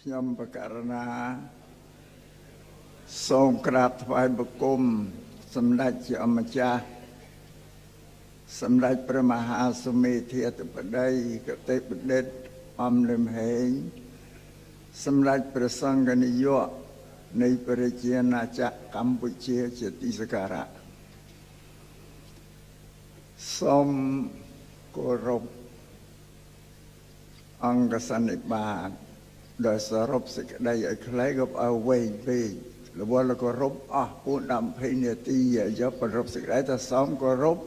ខ្ញុំបករណាសូមក្រាបថ្វាយបង្គំសម្ដេចជាអម្ចាស់សម្ដេចព្រះមហាសុមេធាធិបតីគតិបណ្ឌិតអំលឹមហេងសម្ដេចព្រះសង្ឃនាយកនៃប្រជាណាចក្រកម្ពុជាជាទីសក្ការៈសូមគោរពអង្គសន្និបាតដោយសរុបសេចក្តីឲ្យខ្លីក៏ឲ្យវែងពេករវល់គោរពអស់4-20នាទីយកប្រពសេចក្តីទៅសូមគោរព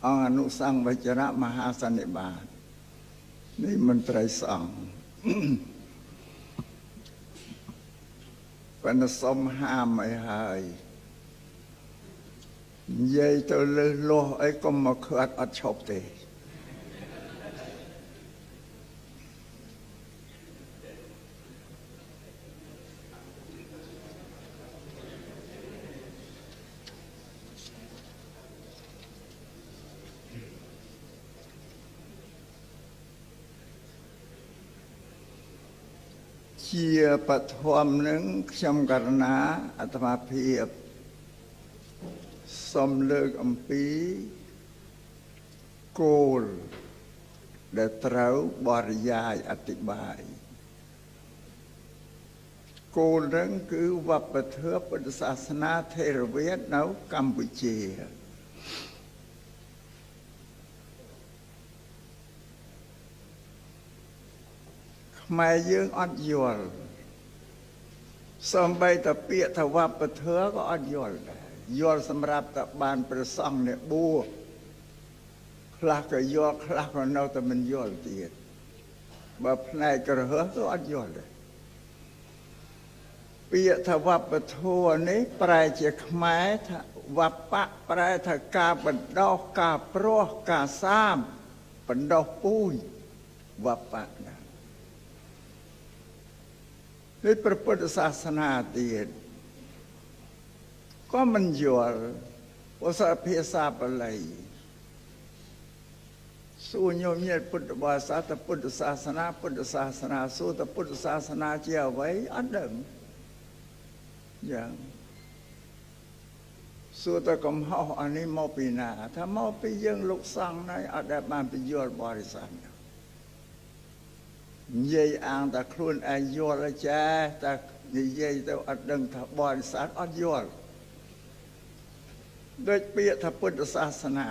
អង្គអនុសង្ឃវចរៈមហាសន្និបាតនេះមន្ត្រីសង្ឃប៉ុន្តែសូមហាមឲ្យហើយនិយាយទៅលើសលោះអីកុំមកខាត់អត់ឈប់ទេជាបឋមនឹងខ្ញុំករណាអាត្មាភាពសូមលើកអំពីគោលដែលត្រូវបរិយាយអธิบายគោលនឹងគឺវប្បធម៌ពុទ្ធសាសនាថេរវាទនៅកម្ពុជាខ្មែរយើងអត់យល់សំបីតែពាក្យថាវប្បធម៌ក៏អត់យល់ដែរយល់សម្រាប់តែបានព្រះសង្ឃអ្នកបួសខ្លះក៏យល់ខ្លះក៏នៅតែមិនយល់ទៀតបើផ្នែកក្រហមក៏អត់យល់ដែរពាក្យថាវប្បធម៌នេះប្រែជាខ្មែរថាវប្បៈប្រែថាការបណ្ដោះការព្រោះការសាមបណ្ដោះពូជវប្បៈណានេះព្រះពុទ្ធសាសនាទៀតក៏មិនយល់ភាសាបាលីសួរញោមញាតិពុទ្ធបរិស័ទពុទ្ធសាសនាសួរតពុទ្ធសាសនាជាអ្វីអត់ដឹងយ៉ាងសួរតកំហុសអានេះមកពីណាថាមកពីយើងលោកសង្ឃណៃអត់ដែលបានពយល់បរិស័ទនិយាយអាងតែខ្លួនឯងយល់ចាតែនិយាយទៅអត់ដឹងថាបរិស័ទអត់យល់ដូចពាក្យថាពុទ្ធសាសនា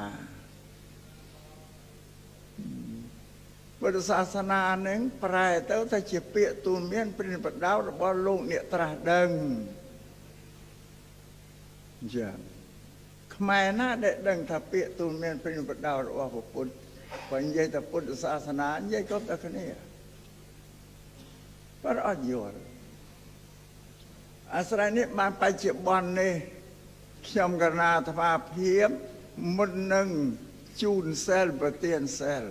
ពុទ្ធសាសនានឹងប្រែទៅថាជាពាក្យទូនមានព្រានប្រដៅរបស់លោកអ្នកត្រាស់ដឹងចាខ្មែរណាដែលដឹងថាពាក្យទូនមានព្រានប្រដៅរបស់ពុទ្ធបើនិយាយថាពុទ្ធសាសនានិយាយគ្រប់តែគ្នាបើអត់យល់អាស្រ័យនេះបានបច្ចុប្បន្ននេះខ្ញុំកណាអាត្មាភាពមុននឹងជូនសិលប្រទានសិល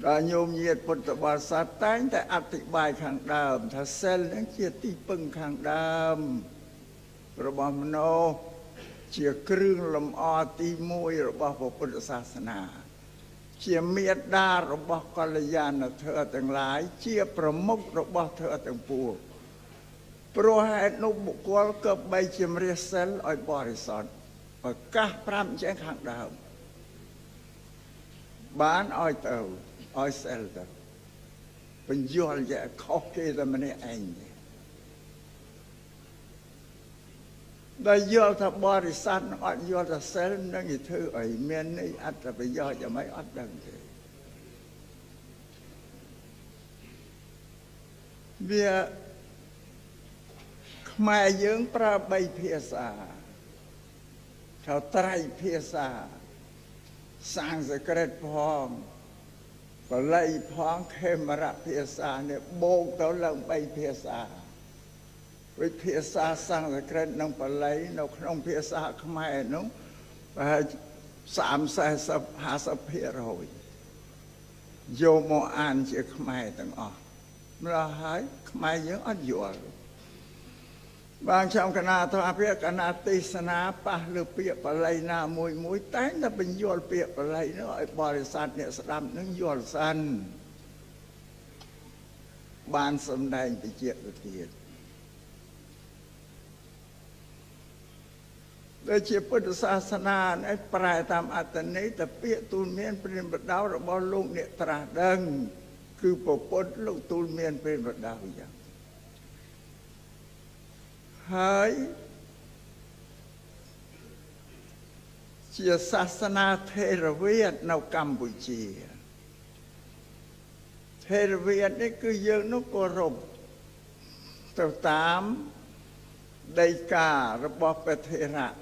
ដល់ញោមញាតិពុទ្ធបរិស័ទតែងតែអធិប្បាយខាងដើមថាសិលនឹងជាទីពឹងខាងដើមរបស់មនុស្សជាគ្រឿងលម្អទី1របស់ពុទ្ធសាសនាជាមេត្តារបស់កល្យាណធម៌ទាំងឡាយជាប្រមុខរបស់ធម៌ទាំងពួងព្រោះហេតុនោះបុគ្គលក៏បីជំរះសិលឲ្យបរិសុទ្ធប្រកាស5អញ្ចឹងខាងដើមបានឲ្យទៅឲ្យសិលទៅបញ្យល់ជាខុសគេតែម្នាក់ឯងដែលយល់ថាបរិស័ទអត់យល់ថាសិលនឹងគេធ្វើអីមាននេះអត្ថប្រយោជន៍យ៉ាងម៉េចអត់ដឹងទេវាខ្មែរយើងប្រើ3ភាសាហៅត្រៃភាសាសំស្ក្រឹតផងបាលីផងខេមរៈភាសានេះបូកទៅឡើង3ភាសាវិភាសាសំស្ក្រឹតនិងបាលីនៅក្នុងភាសាខ្មែរនោះប្រហែល30-40-50%យកមកអានជាខ្មែរទាំងអស់ម្ល៉េះហើយខ្មែរយើងអត់យល់បានខ្ញុំកណាអាភិកណាទេសនាប៉ះលើពាក្យបាលីណាមួយតែងតែបញ្យល់ពាក្យបាលីនោះឲ្យបរិស័ទអ្នកស្ដាប់នឹងយល់សិន ប បានសម្ដែងបញ្ជាក់ទៅទៀតដូចជាពុទ្ធសាសនានេះប្រែតាមអត្ថន័យតែពាក្យទូលមានព្រះបដៅរបស់លោកអ្នកត្រាស់ដឹងគឺពពុទ្ធលោកទូលមានព្រះបដៅយ៉ាងហើយជាសាសនាថេរវាទនៅកម្ពុជាថេរវាទនេះគឺយើងនោះគោរពទៅតាមដីការបស់ព្រះថេរៈ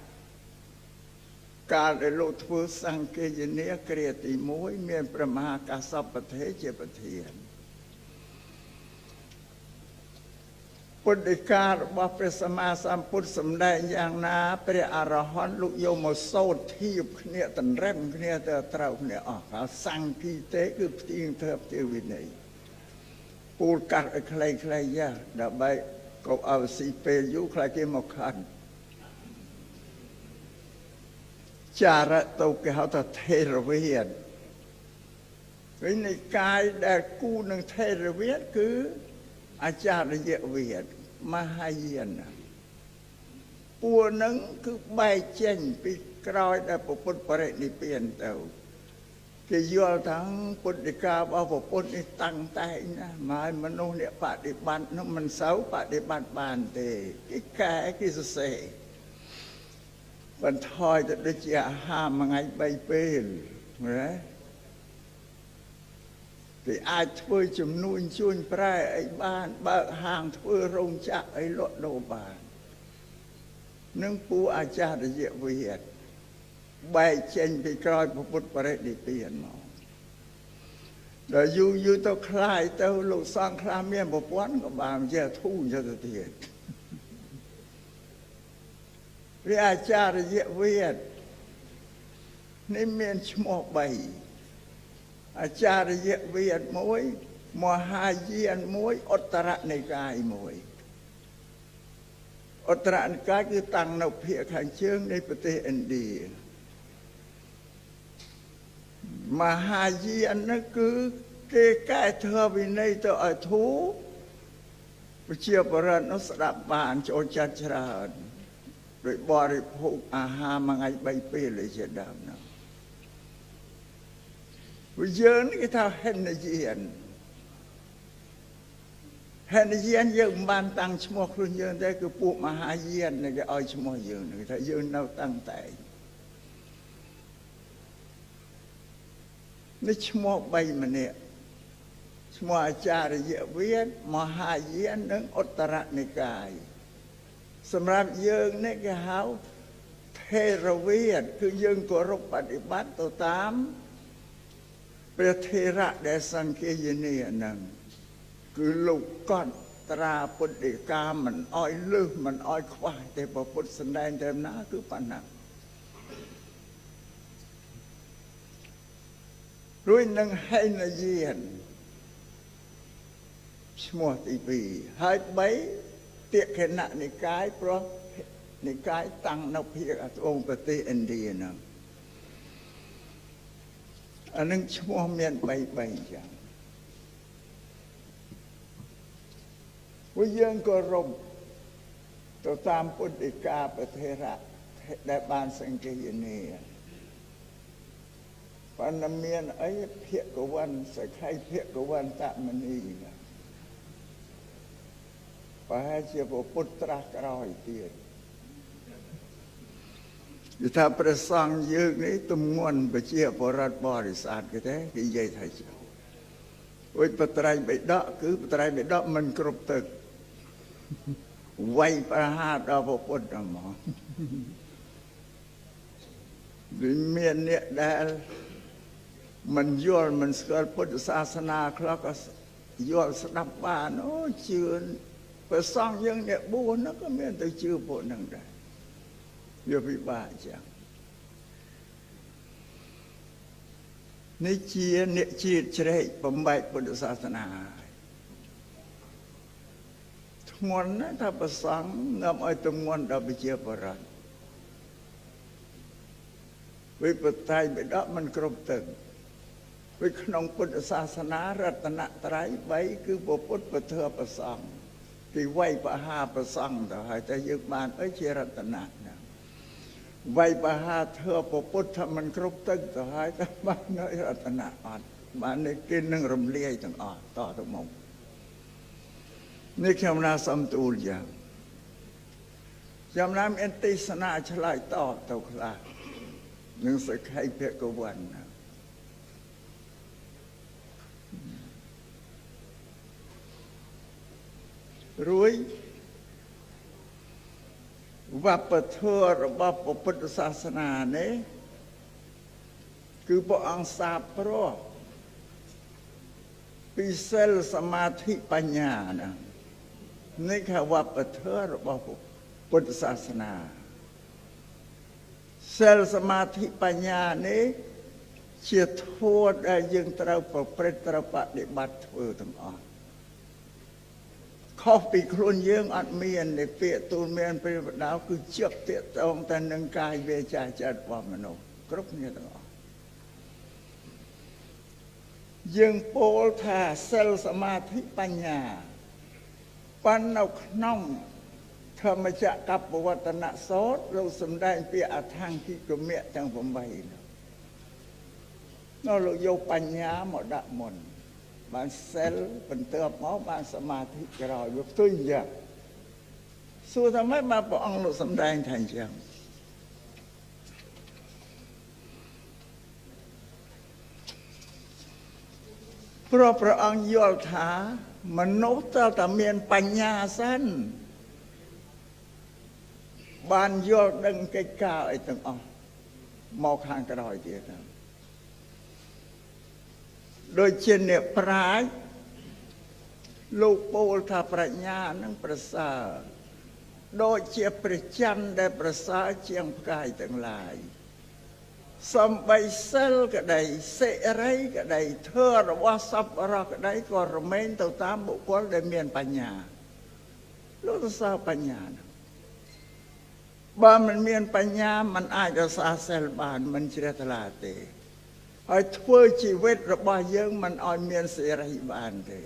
កាលដែលលោកធ្វើសង្ឃេយនាគ្រាទី1មានព្រះមហាកាសពថេរជាប្រធានពុទ្ធដីការបស់ព្រះសម្មាសម្ពុទ្ធសម្ដែងយ៉ាងណាព្រះអរហន្តលោកយកមកសូត្រធៀបគ្នាតរឹងគ្នាទៅត្រូវគ្នាអស់ហើយសង្ឃីទេគឺផ្ទៀងធ្វើផ្ទៀងវិន័យពូលកាត់ឲ្យខ្លីៗយ៉ាដើម្បីកុំឲ្យស៊ីពេលយូរខ្លាចគេមកខាត់ចារៈទៅគេហៅថាថេរវាទវិញនៃកាយដែលគូនឹងថេរវាទគឺអាចារ្យវាទមហាយានពួកនឹងគឺបែកចេញពីក្រោយដែលពុទ្ធបរិនិព្វានទៅគេយល់ថាពុទ្ធដីការបស់ពុទ្ធនេះតាំងតែងណាមកមនុស្សអ្នកបដិបត្តិនោះមិនសូវបដិបត្តិបានទេគេកែគេសរសេរបន្ថយទៅដូចជាអាហារមួយថ្ងៃ3ពេលណាគេអាចធ្វើចំនួនជួញប្រែអីបានបើកហាងធ្វើរោងចក្រអីលក់ដូរបាននឹងពួកអាចារ្យវិទ្យាបែកចេញពីក្រោយពុទ្ធបរិនិព្វានមកដល់យូរទៅคล้ายទៅលោកសង្ឃខ្លះមានប្រព័ន្ធក៏បានជាធូរទៅទៀតព្រះអាចារ្យវិទ្យានេះមានឈ្មោះ3អាចារ្យវិទ្យា1មហាយាន1ឧត្តរនិកាយ1ឧត្តរនិកាយគឺតាំងនៅភាគខាងជើងនៃប្រទេសឥណ្ឌាមហាយាននោះគឺគេកែធ្វើវិន័យទៅឲ្យធូរប្រជាបរតនោះស្ដាប់បានចូលចិត្តច្រើនដោយបរិភោគអាហារមួយថ្ងៃ3ពេលเลยជាដើមនោះវិញ្ញាណគេថាហេនយានយើងមិនបានតាំងឈ្មោះខ្លួនយើងទេគឺពួកមហាយានគេឲ្យឈ្មោះយើងគេថាយើងនៅតាំងតែនេះឈ្មោះ3ម្នាក់ឈ្មោះអាចារ្យវិទ្យាមហាយាននិងឧត្តរនិកាយសម្រាប់យើងនេះគេហៅថេរវាទគឺយើងគោរពបដិបត្តិទៅតាមព្រះថេរៈដែលសង្ឃេយនាហ្នឹងគឺលោកកត់ត្រាពុទ្ធដីកាមិនអោយលើសមិនអោយខ្វះទេពុទ្ធសម្ដែងតែណាគឺប៉ុណ្ណារួចនឹងហេនយានឈ្មោះទី2ហើយ3តិខេណនិកាយព្រោះនិកាយតាំងនៅភាគត្បូងប្រទេសឥណ្ឌាហ្នឹងអានឹងឈ្មោះមាន3ចឹងពួកយើងក៏រំទៅតាមពុទ្ធដីកាព្រះថេរៈដែលបានសង្ឃេយនាប៉ុន្តែមានអីភិក្ខវន្តសក្ខីភិក្ខវន្តមនីប្រហែលជាពុទ្ធត្រាស់ក្រោយទៀតគឺថាព្រះសង្ឃយើងនេះទំងន់ប្រជាបរិបទបរិស័ទគេទេគេនិយាយថាចឹងអុយបត្រៃបិដកគឺបត្រៃបិដកមិនគ្រប់ទឹកវាយប្រហារដល់ពុទ្ធហ្មងដូចមានអ្នកដែលមិនយល់មិនស្គាល់ពុទ្ធសាសនាខ្លះក៏យល់ស្ដាប់បានអូជឿព្រះសង្ឃយើងអ្នកបួសនោះក៏មានទៅជឿពួកហ្នឹងដែរវាពិបាកចឹងនេះជាអ្នកជ្រៀតជ្រែកបំបែកពុទ្ធសាសនាធ្ងន់ណាស់ថាព្រះសង្ឃនាំឲ្យទម្ងន់ដល់ប្រជាពលរដ្ឋវិបត្តិបិដកមិនគ្រប់ទឹក vì trong Phật xã na rát nạ trái bấy cứ bộ Phật bà thưa bà song thì quay bà hà bà song đó hỏi ta dược bàn ấy chia rát nạ vậy bà hà thưa bộ Phật thầm mình krop tức đó hỏi ta bà nói rát nạ bà này kinh nâng rùm liê tầng tỏ tầng mongนี่คำนาสัมตูลอย่างจำน้ำเอ็นติสนาฉลายต่อตกละหนึ่งสักให้เพียกวันนะรู้ว่าประเทศระบอบพุทธศาสนาเนี่ยคือพระองค์ทราบเพราะปีเซลสมาธิปัญญานะนี่คือว่าประเทศระบอบพุทธศาสนาเซลสมาธิปัญญานี้เชี่ยโทษได้ยังตราประพฤติตราปฏิบัติเออทั้งอ่อนข้อปีครุนยังอัดเมียนในเปียตูนเมียนเป็นดาวคือเชือกเตี้ยตรงแต่หนึ่งกายเวจาจัดว่ามโนครบเนี่ยทั้งอ่อนยังโปลธาเซลสมาธิปัญญาปันเอาขนมธรรมจักรกับวัตนะโสดเราสมได้เปียอาทางที่กระเมียจังผมใบนั่นเราโยปัญญาหมดละมนบางเซลเป็นเติมหมอบางสมาธิกระรอยแบบตุ้ยอย่างสู้ทำไมมาปองเราสมได้ทันจังเพราะพระองค์ยอดถามนุษย์แต่เมียนปัญญาสั้นบานยอดดังไกลก้าวไอ้ตั้งอ๋อมองข้างกระดอยเดียวกันโดยเช่นเนี่ยปราชญ์ลูกโปลธาปรัญญานั่งประสาโดยเชี่ยประจันได้ประสาเชียงกายทั้งหลายสมใบเซลก็ได้เสไรก็ได้เธอหรือว่าสับอะไรก็ได้ก็รเมนตัวตามบุคคลได้เมียนปัญญาลูกสาวปัญญาบ้านมันเมียนปัญญามันอาจจะสาเซลบานมันเชื่อตลาดเตะไอ้ทั่วชีวิตระบายเยอะมันอ่อยเมียนเสรีบานเตะ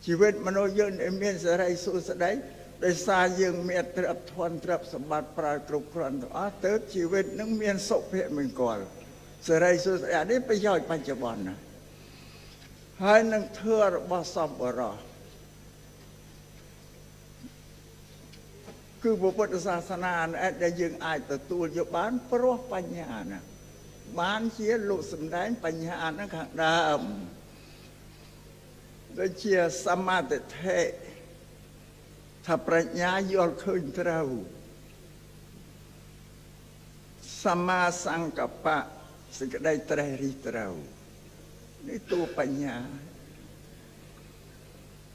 ชีวิตมันอ่อยเยอะเมียนเสรีสู้สดได้สายังเมียนตรับทวนตรับสมบัติปลายกรุบกรอนตัวเติร์ดชีวิตนึงเมียนศพเพศมันก่อนเสรีสู้อันนี้ไปย่อยปัจจุบันนะให้นังเธอระบาสอบบรอคือพระพุทธศาสนาได้ยังอายตัวตัวอยู่บ้านเพราะปัญญานะบ้านเชี่ยลุสมได้ปัญญานั่งข้างดามโดยเชี่ยสมาธิเทถ้าปรัชญายอดขึ้นเราสมาสังกัปปะสิ่งใดไตรริตเรานี่ตัวปัญญา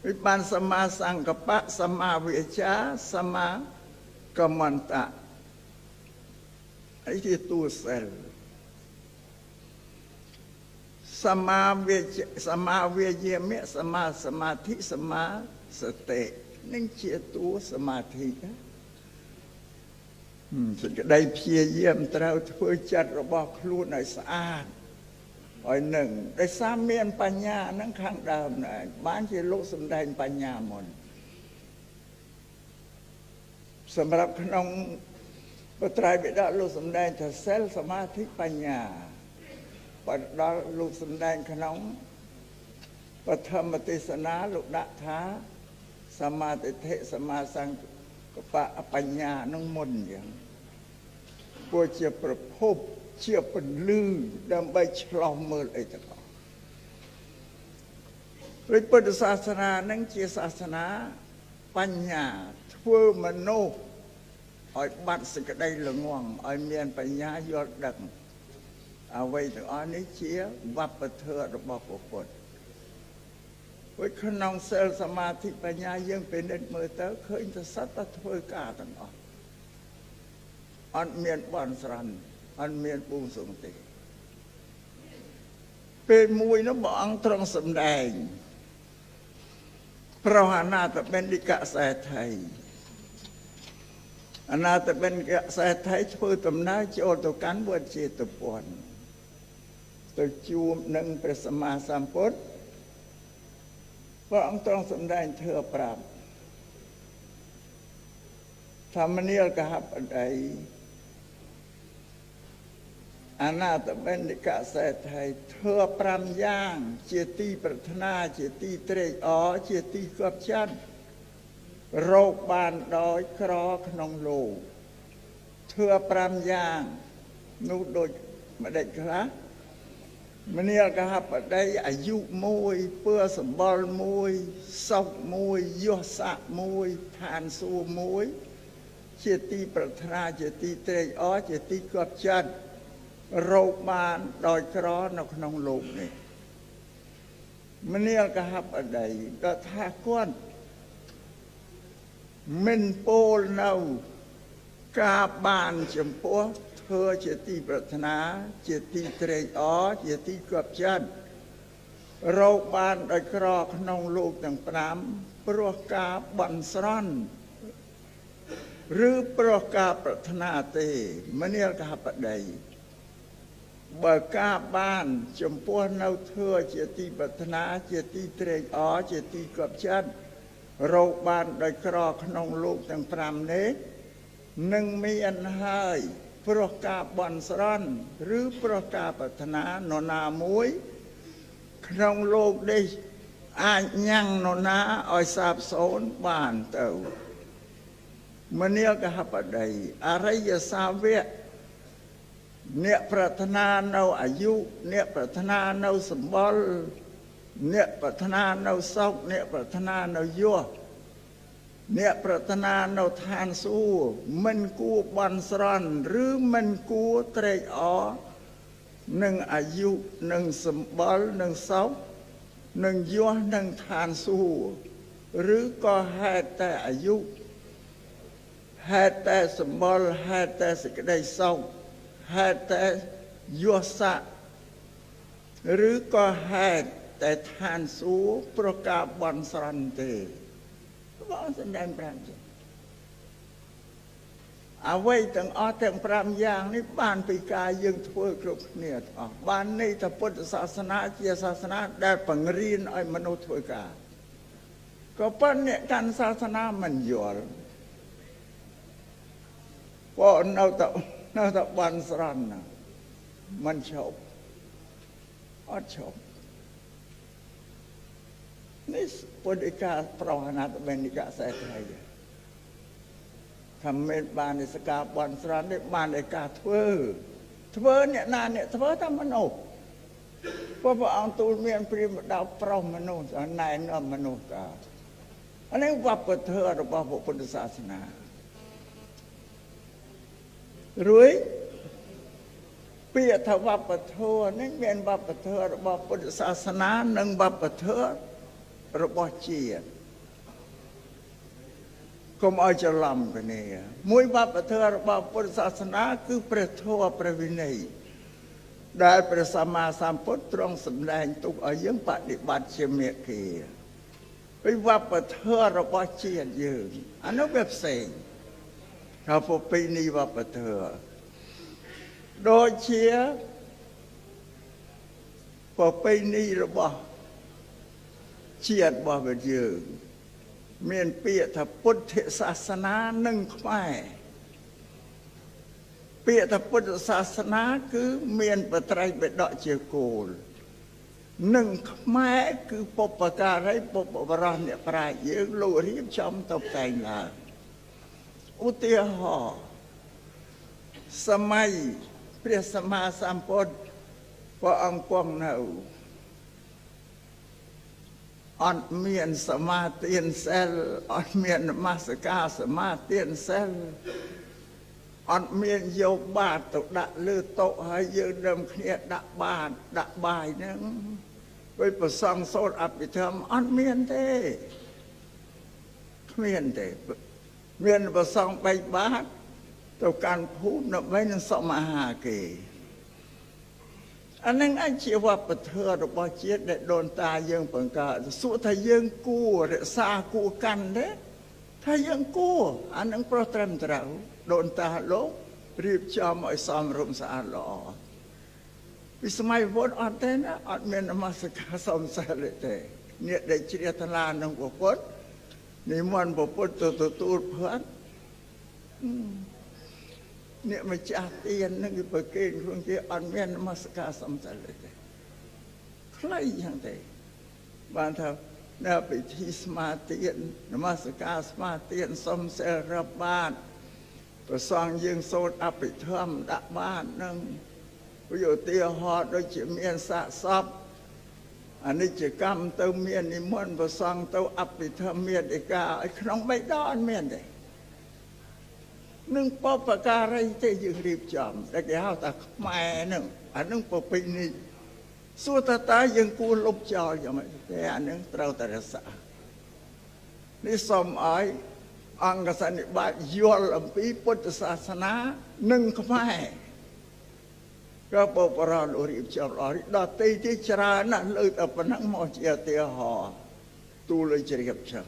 วิปัสสมาสังกัปปะสมาวิชาสมากรรมันตะไอ้ที่ตัวเซลสมาเวเยเมสมาสมาธิสมาสตินั่งเชียตัวสมาธิสิ่งใดเพียเยี่ยมเราเพื่อจัดระบบครูในสะอาดอันหนึ่งได้สามเมียนปัญญานั่งข้างดาวนะบ้านที่โลกสมได้ปัญญาหมดสำหรับขนมปตรายบิดาโลกสมได้ถ้าเซลสมาธิปัญญาปัจดาโลกสมได้ขนมปฐมเทศนาลุกนัทาสมาธิเทสมาสังกปะปัญญานั่งมนอย่างพวกเชี่ยประพบเชี่ยเป็นลือดำใบฉลองมือไอ้ตะกอนหรือพุทธศาสนานั่งเชี่ยศาสนาปัญญาทั่วมโนอ้อยบัดสกได้หลงวังอ้อยเมียนปัญญายอดดังเอาไว้ถึงอันนี้เชี่ยวับประเทศระบบปกติวิขนองเซลสมาธิปัญญายังเป็นเด็ดมือเต๋อเคยจะสัตตะเทวกาตั้งอันเมียนบอนสรันอันเมียนปูสงติเป็นมวยน้ำบอกอังตรงสำแดงพระหานาตเป็นดิกะแสไทยอนาตเป็นกะแสไทยช่วยตำนาโจตุกันบวชเจตุปน ទៅជួបនឹងព្រះសម្មាសម្ពុទ្ធព្រះអង្គទ្រង់សម្ដែងធម៌ប្រាប់ធម្មនាលកហបតីអនាតបិណ្ឌិកសេដ្ឋីធម៌5យ៉ាងជាទីប្រាថ្នាជាទីត្រេកអរជាទីគប់ចិត្តរកបានដោយក្រក្នុងលោកធម៌5យ៉ាងនោះដូចម្ដេចខ្លះមនាលកហបតីអាយុ1ពើសម្បល់1សុខ1យសស័ក1ឋានសួគ៌1ជាទីប្រាថ្នាជាទីត្រេកអរជាទីគប់ចិត្តរកបានដោយក្រនៅក្នុងលោកនេះមនាលកហបតីក៏ថាគាត់មិនពោលនៅការបានចំពោះធ្វើជាទីប្រាថ្នាជាទីត្រេកអរជាទីគប់ចិត្តរកបានដោយក្រក្នុងលោកទាំង5ព្រោះការបន់ស្រន់ឬព្រោះការប្រាថ្នាទេមនាលកហបតីបើការបានចំពោះនៅធ្វើជាទីប្រាថ្នាជាទីត្រេកអរជាទីគប់ចិត្តរកបានដោយក្រក្នុងលោកទាំង5នេះនឹងមានហើយព្រោះការបន់ស្រន់ឬព្រោះការប្រាថ្នានរណាមួយក្នុងលោកនេះអាចញ៉ាំងនរណាឲ្យសាបសូន្យបានទៅមនាលកហបតីអរិយសាវកអ្នកប្រាថ្នានៅអាយុអ្នកប្រាថ្នានៅសម្បល់អ្នកប្រាថ្នានៅសុខអ្នកប្រាថ្នានៅយសអ្នកប្រាថ្នានៅឋានសួគ៌មិនគួរបន់ស្រន់ឬមិនគួរត្រេកអរនឹងអាយុនឹងសម្បល់នឹងសុខនឹងយសនឹងឋានសួគ៌ឬក៏ហេតុតែអាយុហេតុតែសម្បល់ហេតុតែសេចក្តីសុខហេតុតែយសៈឬក៏ហេតុតែឋានសួគ៌ប្រការបន់ស្រន់ទេបងសម្ដែង5ចឹងអ្វីទាំងអស់ទាំង5យ៉ាងនេះបានពីការយើងធ្វើគ្រប់គ្នាអស់បានន័យថាពុទ្ធសាសនាជាសាសនាដែលបង្រៀនឲ្យមនុស្សធ្វើការក៏ប៉ុន្តែអ្នកកាន់សាសនាមិនយល់ព្រោះនៅតែបន់ស្រន់ណាមិនឈប់អត់ឈប់នេះពុទ្ធិកាប្រោអនាតបិណ្ឌិកសេដ្ឋីថាមិនបានសការបន់ស្រន់នេះបានឯការធ្វើអ្នកណាអ្នកធ្វើតែមនុស្សព្រះអង្គទូលមានព្រាហ្មណ៍ដៅប្រុសមនុស្សណែនាំមនុស្សកាអានេះវប្បធម៌របស់ពុទ្ធសាសនារួយពាក្យថាវប្បធម៌នេះមានវប្បធម៌របស់ពុទ្ធសាសនានិងវប្បធម៌របស់ជាតិកុំឲ្យច្រឡំគ្នាមួយវប្បធម៌របស់ពុទ្ធសាសនាគឺព្រះធម៌ព្រះវិន័យដែលព្រះសម្មាសម្ពុទ្ធទ្រង់សម្ដែងទុកឲ្យយើងបដិបត្តិជាមេគីពីវប្បធម៌របស់ជាតិយើងអានោះវាផ្សេងថាប្រពៃណីវប្បធម៌ដូចជាប្រពៃណីរបស់ជាតិរបស់យើងមានពាក្យថាពុទ្ធសាសនានិងខ្មែរពាក្យថាពុទ្ធសាសនាគឺមានបត្រៃបិដកជាគោលនិងខ្មែរគឺបុព្វការីបុព្វបរោះអ្នកប្រាជ្ញយើងលោករៀបចំទៅតែងឡើងឧទាហរណ៍សម័យព្រះសម្មាសម្ពុទ្ធព្រះអង្គគង់នៅអត់មានសមាទានសិលអត់មាននមស្ការសមាទានសិលអត់មានយកបាតទៅដាក់លើតុហើយយើងដើមគ្នាដាក់បាតដាក់បាយហ្នឹងពេលប្រសងសូត្រអភិធម្មអត់មានទេគ្មានទេមានប្រសងបែកបាតទៅកាន់ភូមិដើម្បីនឹងសមអាហារគេអានឹងអាចជាវប្បធម៌របស់ជាតិដែលដូនតាយើងបង្កើតសួរថាយើងគួររក្សាគួរកាន់ទេថាយើងគួរអានឹងប្រត្រឹមត្រូវដូនតាលោករៀបចំឲ្យសមរម្យស្អាតល្អ ពីសម័យពុទ្ធអត់ទេណាអត់មាននមស្ការសំសិលទេអ្នកដែលជ្រះថ្លានឹងពុទ្ធនិមន្តពុទ្ធទៅទទួលផាត់អ្នកម្ចាស់ទាននឹងគេប្រគេនខ្លួនគេអត់មាននមស្ការសំសិលទេខ្លីយ៉ាងទេបានថានៅពិធីស្មាទាននមស្ការស្មាទានសំសិលរាប់បានប្រសងយើងសូត្រអភិធម្មដាក់បាននឹងឧទាហរណ៍ដូចជាមានសាកសពអនិច្ចកម្មទៅមាននិមន្តប្រសងទៅអភិធម្មមេតិកាឲ្យក្នុងបេដកអត់មានទេនឹងបបការីទេយើងរៀបចំតែគេហៅថាខ្មែរនឹងអានឹងប្រពៃណីសួរតាយើងគួរលុបចោលយ៉ាងម៉េចទេអានឹងត្រូវតែរក្សានេះសូមឲ្យអង្គសន្និបាតយល់អំពីពុទ្ធសាសនានិងខ្មែរក៏បបរលរៀបចំអរិដតេទីច្រើនណាស់លើតែប៉ុណ្ណឹងមកជាឧទាហរណ៍ទូលជ្រាបចឹង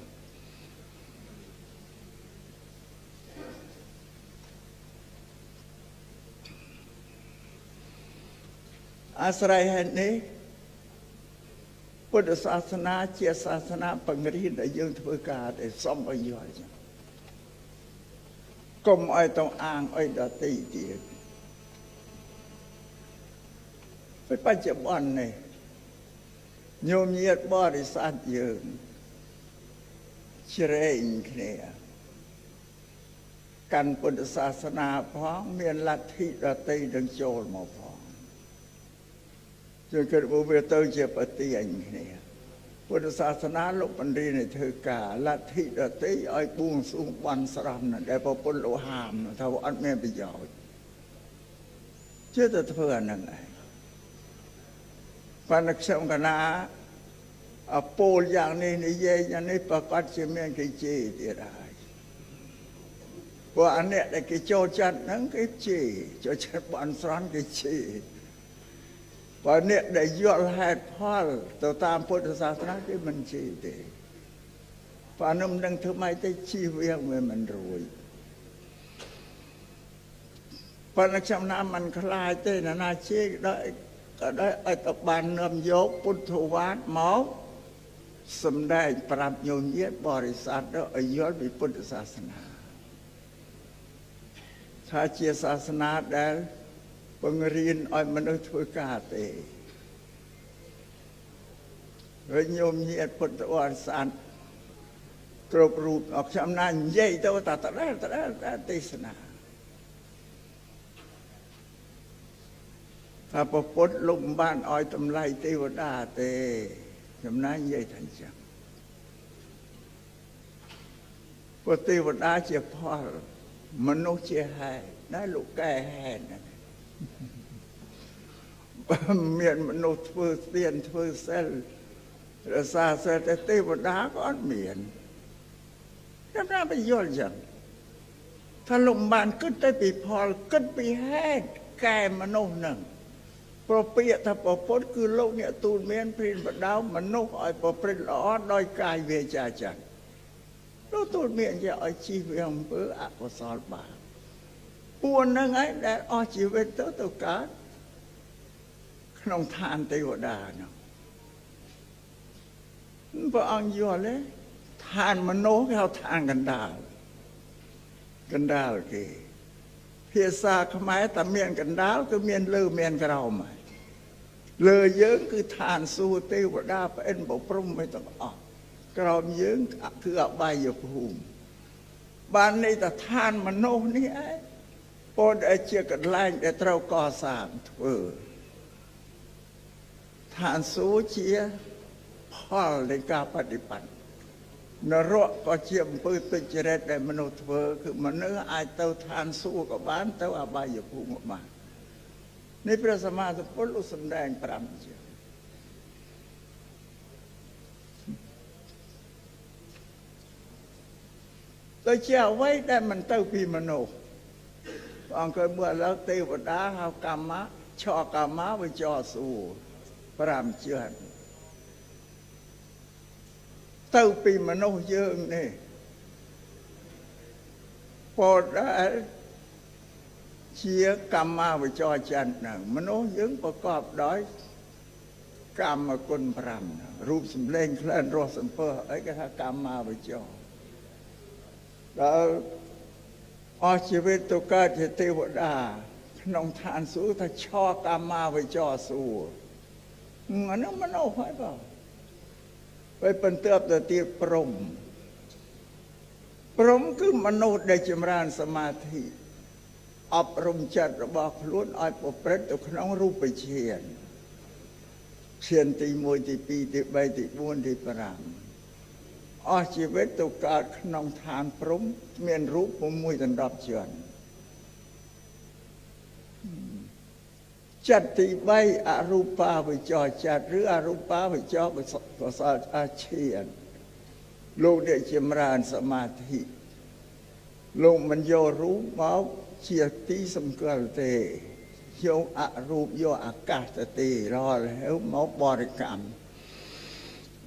អាស្រ័យហេតុនេះពុទ្ធសាសនាជាសាសនាបង្រៀនឲ្យយើងធ្វើការតែសមឲ្យយល់ចឹងកុំឲ្យต้องអាងឲ្យដទៃទៀតពេលបច្ចុប្បន្ននេះញោមញាតិបរិស័ទយើងជ្រែងគ្នាកាន់ពុទ្ធសាសនាផងមានលទ្ធិដទៃនឹងចូលមកផងជួយគិតវាទៅជាបទាញគ្នាពុទ្ធសាសនាលោកបណ្ឌិតឲ្យធ្វើការលទ្ធិដទៃឲ្យបួងសួងបន់ស្រន់ដែលប្រពន្ធលោកហាមថាអត់មានប្រយោជន៍ជឿទៅធ្វើអាហ្នឹងឯងប៉ុន្តែខ្ញុំកណាអពោលយ៉ាងនេះនិយាយយ៉ាងនេះប្រកាសជាមានគេជេរទៀតហើយព្រោះអាអ្នកដែលគេចូលចិត្តហ្នឹងគេជេរចូលចិត្តបន់ស្រន់គេជេរបើអ្នកដែលយល់ហេតុផលទៅតាមពុទ្ធសាសនាគេមិនជេរទេបើនឹងដឹងធ្វើម៉េចទៅជៀសវាងវាមិនរួចប៉ុន្តែខ្ញុំណាមិនខ្លាចទេណាជេរដល់ក៏ដោយឲ្យតបាននាំយកពុទ្ធវាទមកសម្ដែងប្រាប់ញោមញាតិបរិស័ទឲ្យយល់ពីពុទ្ធសាសនាថាជាសាសនាដែលបង្រៀនឲ្យមនុស្សធ្វើការទេហើយញោមញាតិពុទ្ធបរិស័ទគ្រប់រូបអត់ខ្ញុំណានិយាយទៅតែទេសនាថាពុទ្ធលោកមិនបានឲ្យតម្លៃទេវតាទេខ្ញុំណានិយាយថាអញ្ចឹងព្រោះទេវតាជាផលមនុស្សជាហេតុដែលលោកកែហេតុហ្នឹងមានមនុស្សធ្វើស្ទៀនធ្វើសិលរសាសិលតែទេវតាក៏អត់មានខ្ញុំណាបញ្យល់អញ្ចឹងថាលោកមិនបានគិតទៅពីផលគិតពីហេតុកែមនុស្សហ្នឹងប្រពាក្យថាប្រពុតគឺលោកអ្នកទូលមានព្រានបដៅមនុស្សឲ្យប្រព្រឹត្តល្អដោយកាយវាចាចិត្តលោកទូលមានជាឲ្យជីវអំពើអកុសលបាបពួកហ្នឹងឯងដែលអស់ជីវិតទៅកើតក្នុងឋានទេវតានោះព្រះអង្គយល់ទេឋានមនុស្សគេហៅឋានកណ្ដាលគេភាសាខ្មែរតែមានកណ្ដាលគឺមានលើមានក្រោមហើយលើយើងគឺឋានសួគ៌ទេវតាប្អិនបព្រំមិនទាំងអស់ក្រោមយើងគឺអបាយភូមិបានន័យថាឋានមនុស្សនេះឯងពោលតែជាកន្លែងដែលត្រូវកសាងធ្វើឋានសួគ៌ជាផលនៃការបដិបត្តិនរកក៏ជាអំពើទុច្ចរិតដែលមនុស្សធ្វើគឺមនុស្សអាចទៅឋានសួគ៌ក៏បានទៅអបាយភូមិក៏បាននេះព្រះសម្មាសម្ពុទ្ធលោកសម្ដែង5ជាទៅជាអ្វីដែលមិនទៅពីមនុស្សព្រះអង្គឲ្យមើលឡើងទេវតាហៅកម្មៈឆកម្មៈវិចរសួរ5ជាទៅពីមនុស្សយើងនេះពោលដែល ជាកម្មវិចរចិនហ្នឹងមនុស្សយើងប្រកបដោយកម្មគុណ5រូបសម្លេងក្លិនរសសំពើអីគេថាកម្មវិចរដល់អស់ជីវិតទៅកើតជាទេវតាក្នុងឋានសួគ៌ថាឆោកម្មវិចរសួគ៌អានោះមនុស្សហើយបងហើយបន្ទាប់ទៅទៀតព្រំគឺមនុស្សដែលចម្រើនសមាធិអប់រំចិត្តរបស់ខ្លួនឲ្យប្រព្រឹត្តទៅក្នុងរូបឈានឈានទី1ទី2ទី3ទី4ទី5អស់ជីវិតទៅកើតក្នុងឋានព្រំមានរូប6ដណ្ដប់ជាន់ចិត្តទី3អរូបាវិចរចិត្តឬអរូបាវិចរកុសលអាឈានលោកដែលចម្រើនសមាធិលោកមិនយករូបមកជាទីសម្គាល់ទេយកអរូបយកអាកាសទៅទីរហូតមកបរិកម្ម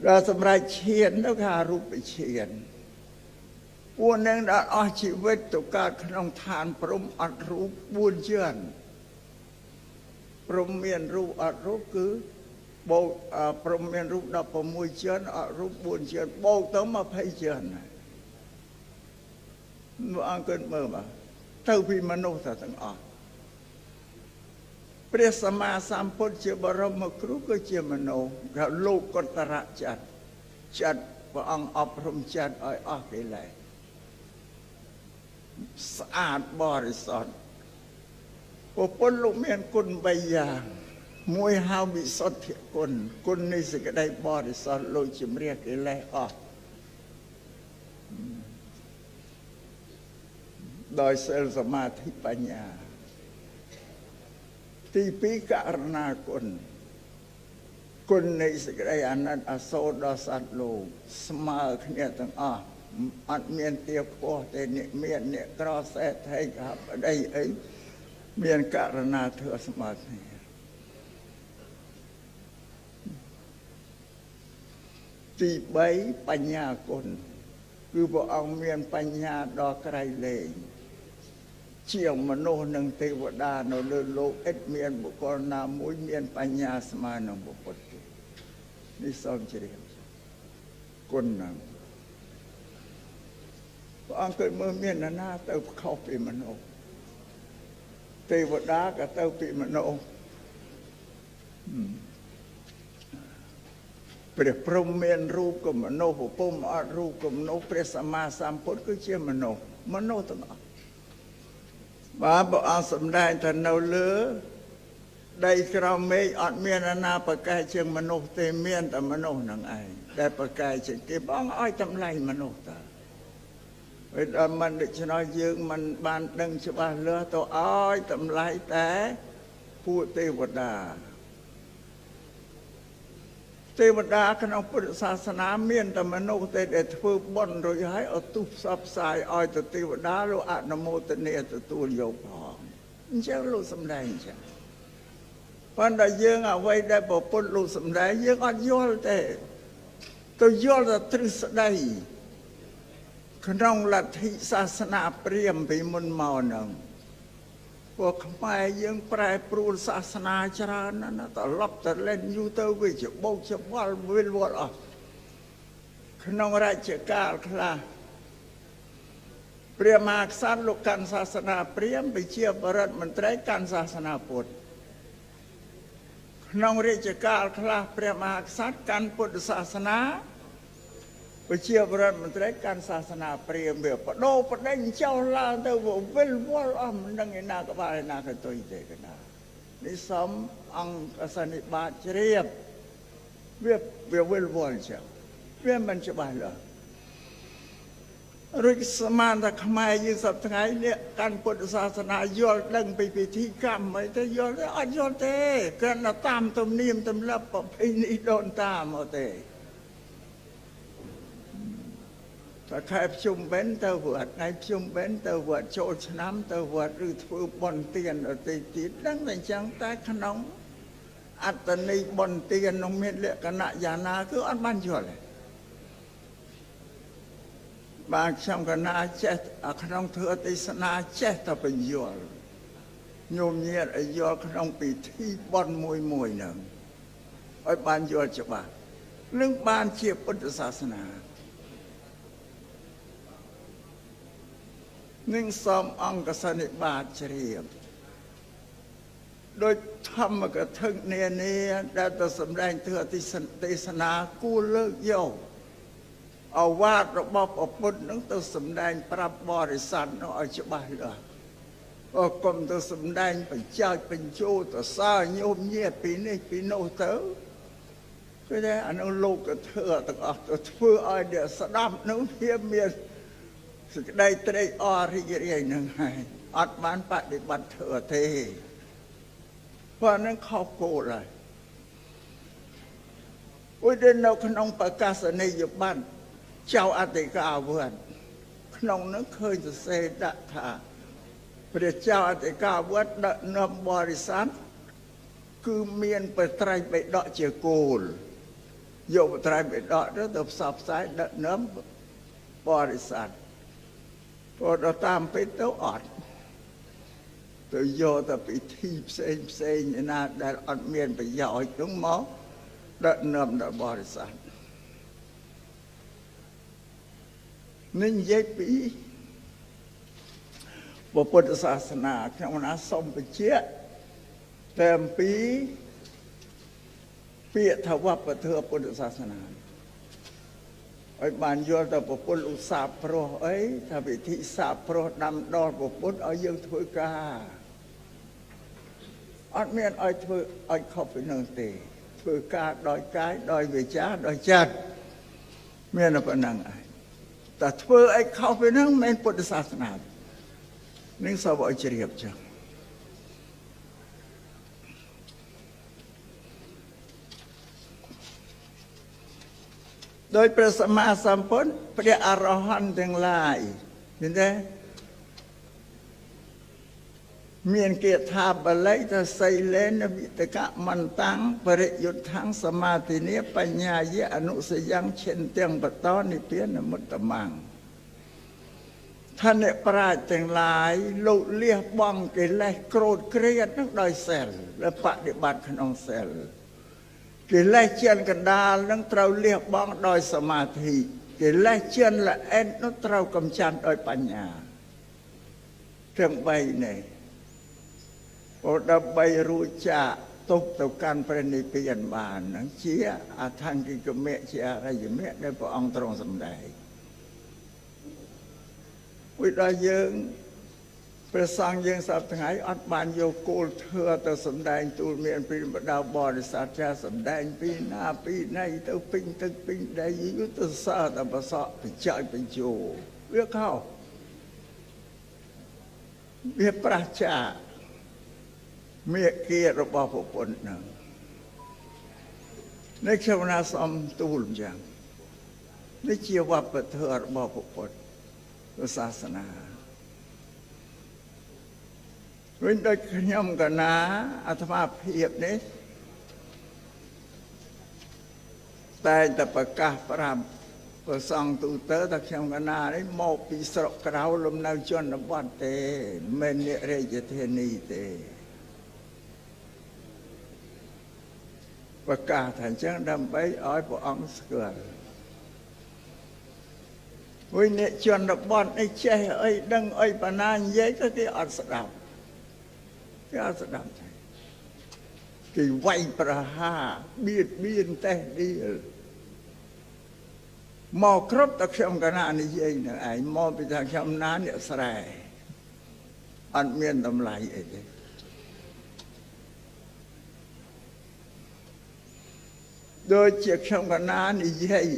ដល់សម្រាប់ឈានទៅថារូបឈានពួកនឹងដល់អស់ជីវិតទៅកើតក្នុងឋានព្រំអត់រូប4ជាន់ព្រំមានរូបអត់រូបគឺបូកព្រំមានរូប16ជាន់អត់រូប4ជាន់បូកទៅ20ជាន់មកអង្គមើលមកទៅពីមនុស្សទាំងអស់ព្រះសម្មាសម្ពុទ្ធជាបរមគ្រូគឺជាមនុស្សគេលោកកតរៈចិត្តព្រះអង្គអប់រំចិត្តឲ្យអស់កិលេសស្អាតបរិសុទ្ធពុទ្ធលោកមានគុណ3យ៉ាងមួយហៅវិសុទ្ធិគុណនៃសេចក្តីបរិសុទ្ធលោកជំរះកិលេសអស់ដោយសិលសមាធិបញ្ញាទី2ករណាគុណនៃសេចក្តីអាណិតអាសូរដល់សត្វលោកស្មើគ្នាទាំងអស់អត់មានទាបខ្ពស់ទេអ្នកមានអ្នកក្រសេដ្ឋីកបដីអីមានករណាធ្វើស្មើគ្នាទី3បញ្ញាគុណគឺព្រះអង្គមានបញ្ញាដ៏ក្រៃលែងជាងមនុស្សនិងទេវតានៅលើលោកឥតមានបុគ្គលណាមួយមានបញ្ញាស្មើនឹងព្រះពុទ្ធទេនេះសូមជ្រាបគុណហ្នឹងព្រះអង្គគឺមើលមានណាទៅខុសពីមនុស្សទេវតាក៏ទៅពីមនុស្សព្រះព្រហ្មមានរូបក៏មនុស្សពុំអត់រូបក៏មនុស្សព្រះសម្មាសម្ពុទ្ធគឺជាមនុស្សទាំងអស់បាទព្រះអង្គសម្ដែងថានៅលើដីក្រោមមេឃអត់មានអាណាប្រកែកជាងមនុស្សទេមានតែមនុស្សនឹងឯងដែលប្រកែកជាងគេព្រះអង្គឲ្យតម្លៃមនុស្សតាហើយដល់មិនដូច្នោះយើងមិនបានដឹងច្បាស់លាស់ទៅឲ្យតម្លៃតែពួកទេវតាក្នុងពុទ្ធសាសនាមានតែមនុស្សទេដែលធ្វើបុណ្យរួចហើយឧទ្ទិសផ្សព្វផ្សាយឲ្យទៅទេវតាលោកអនុមោទនាទទួលយកផងអញ្ចឹងលោកសម្ដែងអញ្ចឹងប៉ុន្តែយើងអ្វីដែលព្រះពុទ្ធលោកសម្ដែងយើងអត់យល់ទេទៅយល់តែទ្រឹស្ដីក្នុងលទ្ធិសាសនាព្រាហ្មណ៍ពីមុនមកហ្នឹងពួកខ្មែរយើងប្រែប្រួលសាសនាច្រើនណាស់ត្រឡប់ទៅលេងយូរទៅវាច្បោកច្បល់វិលវល់អស់ក្នុងរជ្ជកាលខ្លះព្រះមហាក្សត្រលោកកាន់សាសនាព្រាហ្មណ៍ប្រជាបរដ្ឋមន្ត្រីកាន់សាសនាពុទ្ធក្នុងរជ្ជកាលខ្លះព្រះមហាក្សត្រកាន់ពុទ្ធសាសនាប្រជាបរដ្ឋមន្ត្រីកាន់សាសនាព្រាហ្មណ៍វាបដូរបដិញចោលឡើងទៅវិលវល់អស់មិនដឹងឯណាក្បាលឯណាក៏ទុយទេកណានេះសូមអង្គសន្និបាតជ្រាបវាវិលវល់ចឹងវាមិនច្បាស់លាស់រួចស្មានថាខ្មែរយើងសប្តាហ៍ថ្ងៃនេះកាន់ពុទ្ធសាសនាយល់ដឹងពីពិធីកម្មអីទៅយល់ទេអត់យល់ទេគ្រាន់តែតាមទំនៀមទម្លាប់ប្រពៃណីដូនតាមកទេតែខែភ្ជុំបិណ្ឌទៅវត្តថ្ងៃភ្ជុំបិណ្ឌទៅវត្តចូលឆ្នាំទៅវត្តឬធ្វើបុណ្យទានអតិទៀតដឹងតែអញ្ចឹងតែក្នុងអត្តន័យបុណ្យទាននោះមានលក្ខណៈយ៉ាងណាគឺអត់បានយល់ទេបាទខ្ញុំកណាចេះក្នុងធ្វើទេសនាចេះតែបញ្យល់ ញោមញាតឲ្យយល់ក្នុងពិធីបន់មួយនឹងឲ្យបានយល់ច្បាស់នឹងបានជាពុទ្ធសាសនានឹងសូមអង្គសន្និបាតជ្រាបដោយធម្មកថានានាដែលទៅសម្ដែងទិទេសនាគួរលើកយកអវាទរបស់ព្រះពុទ្ធនឹងទៅសម្ដែងប្រាប់បរិស័ទនោះឲ្យច្បាស់លាស់កុំទៅសម្ដែងបញ្ចើចបញ្ជោទៅសើញោមញាតពីនេះពីនោះទៅគឺតែអានោះលោកធ្វើទាំងអស់ទៅធ្វើឲ្យអ្នកស្ដាប់នោះវាមានសេចក្តីត្រេកអររីករាយនឹងហើយអត់បានបដិបត្តិធ្វើទេព្រោះនឹងខុសគោលហើយឧទាហរណ៍នៅក្នុងប្រកាសនីយប័ណ្ណចៅអធិការវត្តក្នុងនោះឃើញសរសេរដាក់ថាព្រះចៅអធិការវត្តដឹកនាំបរិស័ទគឺមានបត្រៃបិដកជាគោលយកបត្រៃបិដកទៅផ្សព្វផ្សាយដឹកនាំបរិស័ទព្រោះដល់តាមពេទ្យទៅអត់ទៅយកតែពិធីផ្សេងណាដែលអត់មានប្រយោជន៍នោះមកដឹកនាំដល់បរិស័ទនឹងនិយាយពីពុទ្ធសាសនាខ្ញុំណាសូមបញ្ជាក់តែអំពីពាក្យថាវប្បធម៌ពុទ្ធសាសនាឲ្យបានយល់ទៅពុទ្ធឧស្សាហ៍ប្រុសអីថាវិធីសាស្ត្រប្រុសដាំដុះពុទ្ធឲ្យយើងធ្វើការអត់មានឲ្យធ្វើឲ្យខុសពីនោះទេធ្វើការដោយកាយដោយវាចាដោយចិត្តមានតែប៉ុណ្្នឹងឯងតែធ្វើឲ្យខុសពីនោះមិនពុទ្ធសាសនានឹងសូមឲ្យជ្រាបចឹងដោយព្រះសម្មាសម្ពុទ្ធព្រះអរហន្តទាំងឡាយឃើញទេមានគាថាបាលីថាសីលេនវិតកមន្តាំងបរិយុទ្ធាំងសមាធិនាបញ្ញាយៈអនុសយ៉ាងឈិនទាំងបតនិព្វានមុត្តមង្គថាអ្នកប្រាជ្ញទាំងឡាយលូតលាស់បងកិលេសក្រោធក្រៀតនឹងដោយសិលและបដិបត្តិក្នុងសិលកិលេសជាកណ្ដាលនឹងត្រូវលះបង់ដោយសមាធិកិលេសជាល្អិតនោះត្រូវកំចាត់ដោយបញ្ញាទាំង3នេះព្រោះដើម្បីរួចចាកទុកទៅកាន់ព្រះនិព្វានបាននឹងជាអថង្គិកមៈជាអរិយមគ្គដែលព្រះអង្គទ្រង់សម្ដែងវិដល់យើងព្រះសង្ឃយើងសប្តាហ៍ថ្ងៃអត់បានយកគោលធ្វើទៅសម្ដែងទូលមានពីបដៅបរិស័ទចាសម្ដែងពីណាពីណៃទៅពេញទឹកពេញដីយូរទៅសើតែបសក់បញ្ចើចបញ្ជោវាខុសវាប្រះចាមេគារបស់ពុទ្ធនឹងនេះខ្ញុំណាសូមទូលយ៉ាងនេះជាវប្បធម៌របស់ពុទ្ធសាសនាវិញដូចខ្ញុំកណាអាត្មាភាពនេះតែតែប្រកាសប្រាប់ព្រះសង្ឃទូទៅថាខ្ញុំកណានេះមកពីស្រុកក្រៅលំនៅជនបទទេមិននិរាជធានីទេប្រកាសថាអញ្ចឹងដើម្បីឲ្យព្រះអង្គស្គាល់វិញអ្នកជនបទនេះចេះអីដឹងអីបណ្ណានិយាយទៅគេអត់ស្ដាប់គេអត់ស្ដាប់ទេគេវាយប្រហារបៀតបៀនតេះដៀលមកគ្រប់តែខ្ញុំកណានិយាយនឹងឯងមកពីថាខ្ញុំណាអ្នកស្រែអត់មានតម្លៃអីទេដូចជាខ្ញុំកណានិយាយ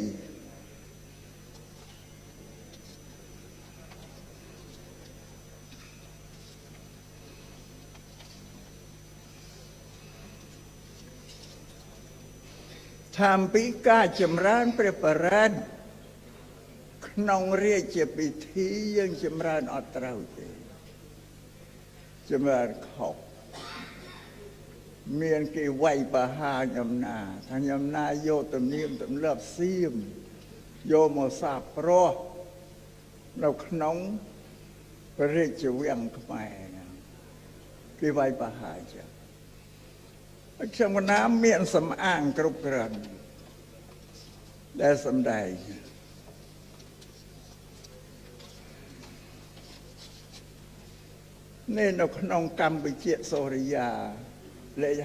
ថាមពីការចម្រើនព្រះបរិត្តក្នុងរាជពិធីយើងចម្រើនអត់ត្រូវទេចម្រើនខុសមានគេវាយប្រហារខ្ញុំណាថាខ្ញុំណាយកទំនៀមទម្លាប់សៀមយកមកសាប្រុសនៅក្នុងព្រះរាជវាំងខ្មែរ គេវាយប្រហារចឹងខ្ញុំកណាមានសំអាងគ្រប់គ្រាន់ដែលសម្ដែងនេះនៅក្នុងកម្ពុជាសូរិយាលេខ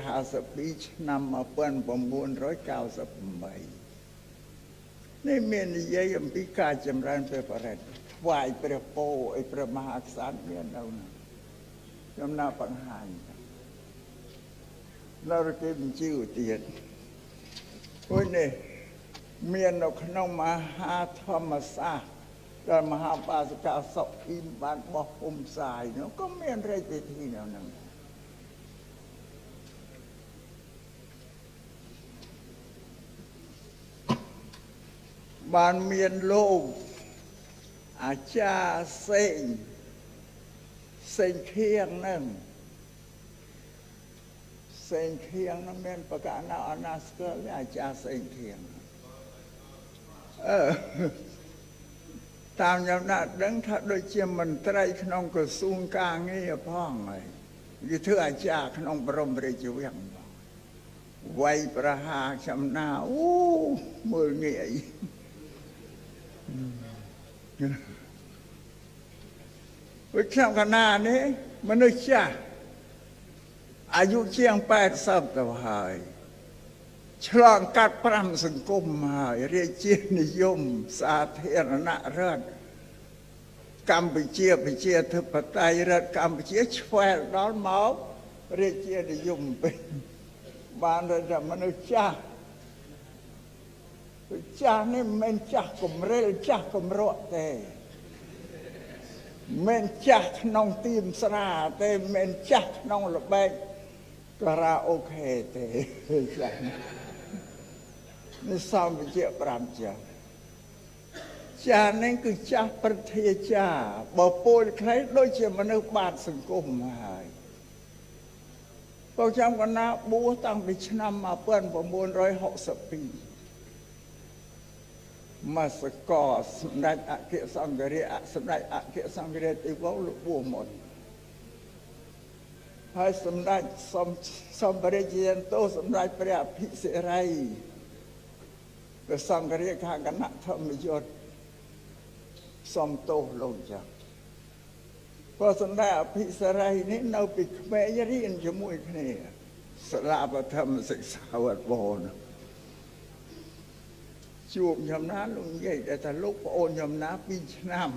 52ឆ្នាំ1998នេះមាននិយាយអំពីការចម្រើនព្រះបរិត្តថ្វាយព្រះពរឲ្យព្រះមហាក្សត្រមាននៅនោះខ្ញុំណាបង្ហាញនៅគេបញ្ជាទៀតព្រោះនេះមាននៅក្នុងមហាធម្មសាស្ត្រដែលមហាបាសិកាសុខអ៊ីមបានបោះពុំផ្សាយនោះក៏មានរេចវិធីនៅហ្នឹងបានមានលោកអាចារ្យសេងខៀងហ្នឹងសេងខៀងហ្នឹងមានប្រកាសនៅអនាស្គាល់អាចារ្យសេងខៀងតាមខ្ញុំណាស់ដឹងថាដូចជាមន្ត្រីក្នុងក្រសួងការងារផងហើយគេធ្វើអាចារ្យក្នុងបរមរាជវាំងវាយប្រហារខ្ញុំណាអូមើលងាយវិខ្ញុំកណានេះមនុស្សចាស់អាយុជាង80ទៅហើយឆ្លងកាត់5សង្គមហើយរាជានិយមសាធារណរដ្ឋកម្ពុជាប្រជាធិបតេយ្យរដ្ឋកម្ពុជាឆ្វែលដល់មករាជានិយមពេញបានតែមនុស្សចាស់នេះមិនមែនចាស់កំរិលចាស់កំរក់ទេមិនចាស់ក្នុងទីមស្រាទេមិនចាស់ក្នុងល្បែងការ៉ាអូខេទេចាស់នេះសំវិជ្ជា5ចាស់ចាស់នេះគឺចាស់ប្រធាចាបើពលខ្លីដូចជាមនុស្សបាតសង្គមហើយបើចាំកណាបួសតាំងពីឆ្នាំ1962មកសកលសម្ដេចអគ្គសង្ឃរាជសម្ដេចអគ្គសង្ឃរាជទីវងលោកបួសមុនហើយសម្ដេចសំបរិជ្ជាតោសម្ដេចព្រះអភិសិរីព្រះសង្ឃរាជខាងគណៈធម្មយុត្តិសំទោសលោកចាស់ព្រោះសម្ដេចអភិសិរីនេះនៅពីក្មេងរៀនជាមួយគ្នាសាលាបឋមសិក្សាវត្តបនជួបខ្ញុំណាលោកនិយាយតែលោកប្អូនខ្ញុំណា2ឆ្នាំ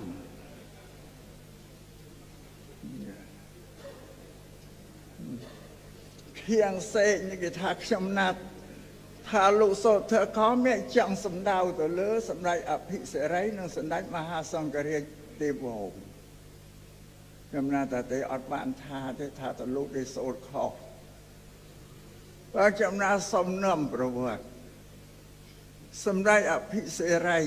ខៀងសេកនេះគេថាខ្ញុំណាថាលោកសូត្រធ្វើខំមានចង់សម្ដៅទៅលើសម្ដេចអភិសិរីនិងសម្ដេចមហាសង្ឃរាជទេវវង្សខ្ញុំណាតែអត់បានថាទេថាទៅលោកได้សូត្រខុសបើខ្ញុំណាសំណំប្រវត្តិសម្ដេចអភិសិរី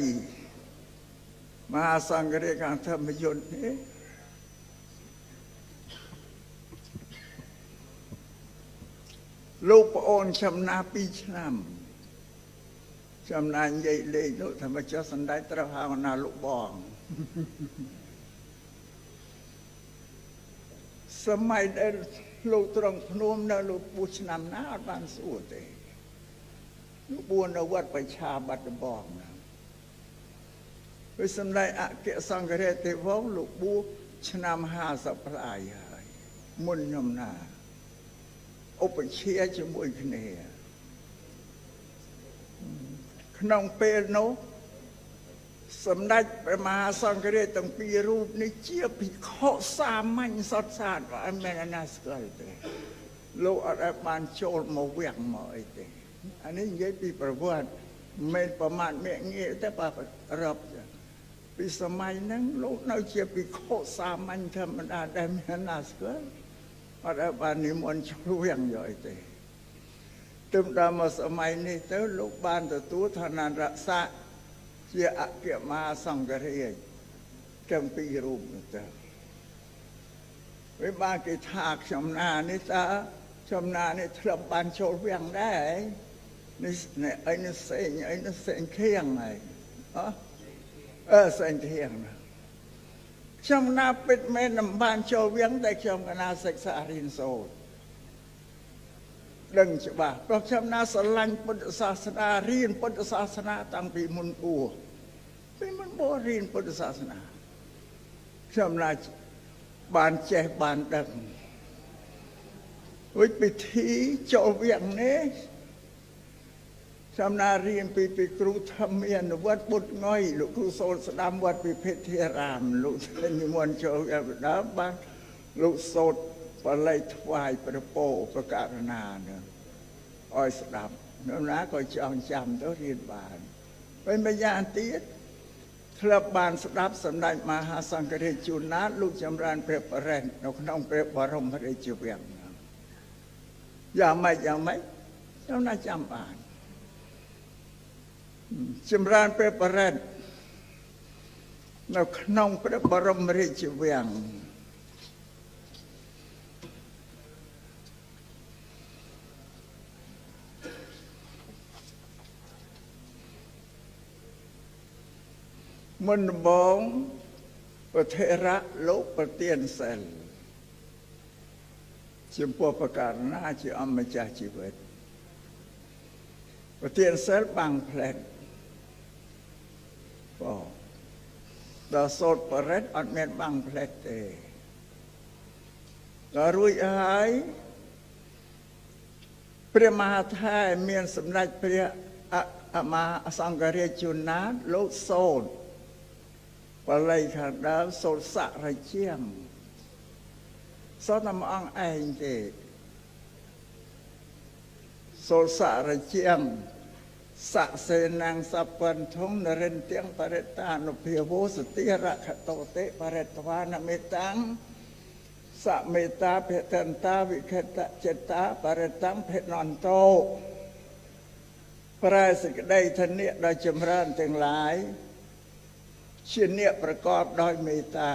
មហាសង្ឃរាជខាងធម្មយុត្តិនេះលោកប្អូនខ្ញុំណា2ឆ្នាំខ្ញុំណានិយាយលេងនោះថាមកចុះសម្ដេចត្រូវហៅណាលោកបងសម័យដែលលោកត្រង់ភ្នំនៅលោកពូឆ្នាំណាអត់បានសួរទេលោកបួននៅវត្តបច្ឆាបាត់ដំបងណាពេលសម្ដេចអគ្គសង្ឃរាជទេវវង្សលោកបួសឆ្នាំ50ប្លាយហើយមុនខ្ញុំណាឧបជាជាមួយគ្នាក្នុងពេលនោះសម្ដេចព្រះមហាសង្ឃរាជទាំងពីររូបនេះជាភិក្ខុសាមញ្ញសុទ្ធសាធអត់មានណាស្គាល់ទេលោកអត់បានចូលមកវាំងមកអីទេអានេះនិយាយពីប្រវត្តិមិនប្រមាថមាក់ងាយតែបើរាប់ពីសម័យហ្នឹងលោកនៅជាភិក្ខុសាមញ្ញធម្មតាដែលមានណាស្គាល់អត់បាននិមន្តចូលវាំងយកអីទេទើបដល់មកសម័យនេះទៅលោកបានទទួលឋានៈរក្សាជាអគ្គមហាសង្ឃរាជទាំងពីររូបនោះទៅវាបានគេថាខ្ញុំណានេះតើខ្ញុំណានេះធ្លាប់បានចូលវាំងដែរនេះអីនេះសេងខៀងហើយសេងខៀង ខ្ញុំណាពិតមែនមិនបានចូលវៀងតែខ្ញុំកណាសិក្សារៀនសូត្រដឹងច្បាស់ព្រោះខ្ញុំណាស្រឡាញ់ពុទ្ធសាសនារៀនពុទ្ធសាសនាតាំងពីមុនបួសពីមុនបួសរៀនពុទ្ធសាសនាខ្ញុំណាបានចេះបានដឹងវិធីចូលវៀងនេះខ្ញុំណារៀនពីគ្រូធម្មានុវត្តបុត្រងុយលោកគ្រូសូត្រស្ដាំវត្តពិភេធារាមលោកនិមន្តចូលវៀងដើមបានលោកសូត្របល័យថ្វាយព្រះពោប្រកាសណានឹងឲ្យស្ដាប់ខ្ញុំណាក៏ចង់ចាំទៅរៀនបានហើយម្យ៉ាងទៀតធ្លាប់បានស្ដាប់សម្ដេចមហាសង្ឃរាជជួនណាតលោកចម្រើនព្រះបរិញ្ញនៅក្នុងព្រះបរមរាជវាំងយ៉ាងម៉េចខ្ញុំណាចាំបានចម្រើនព្រះបរិញ្ញនៅក្នុងព្រះបរមរាជវាំងមុនបងប្រធេរៈលោកប្រទានសិលចំពោះប្រការណាជាអម្ចាស់ជីវិតប្រទានសិលបាំងផ្លែតបងដល់សូត្របរិទ្ធអត់មានបាំងផ្លែតទេដល់រួចហើយព្រះមហាថេរមានសម្ដេចព្រះអមហាសង្ឃរាជជួនណាតលោកសូត្របល័យខាងដើមសូត្រស័ក្តិជាងសូត្រតែមួយអង្គឯងទេសូត្រស័ក្តិជាងស័ក្តិសេនាងសបញ្ថងនរិន្ទបរិតានុភាវោសតិរខតោតិបរិតវានមេតាំងសមេតាភេតន្តាវិខេតចិត្តតាបរិតੰភេណន្តោប្រែសេចក្តីធនិកដល់ចម្រើនទាំងឡាយជាអ្នកប្រកបដោយមេត្តា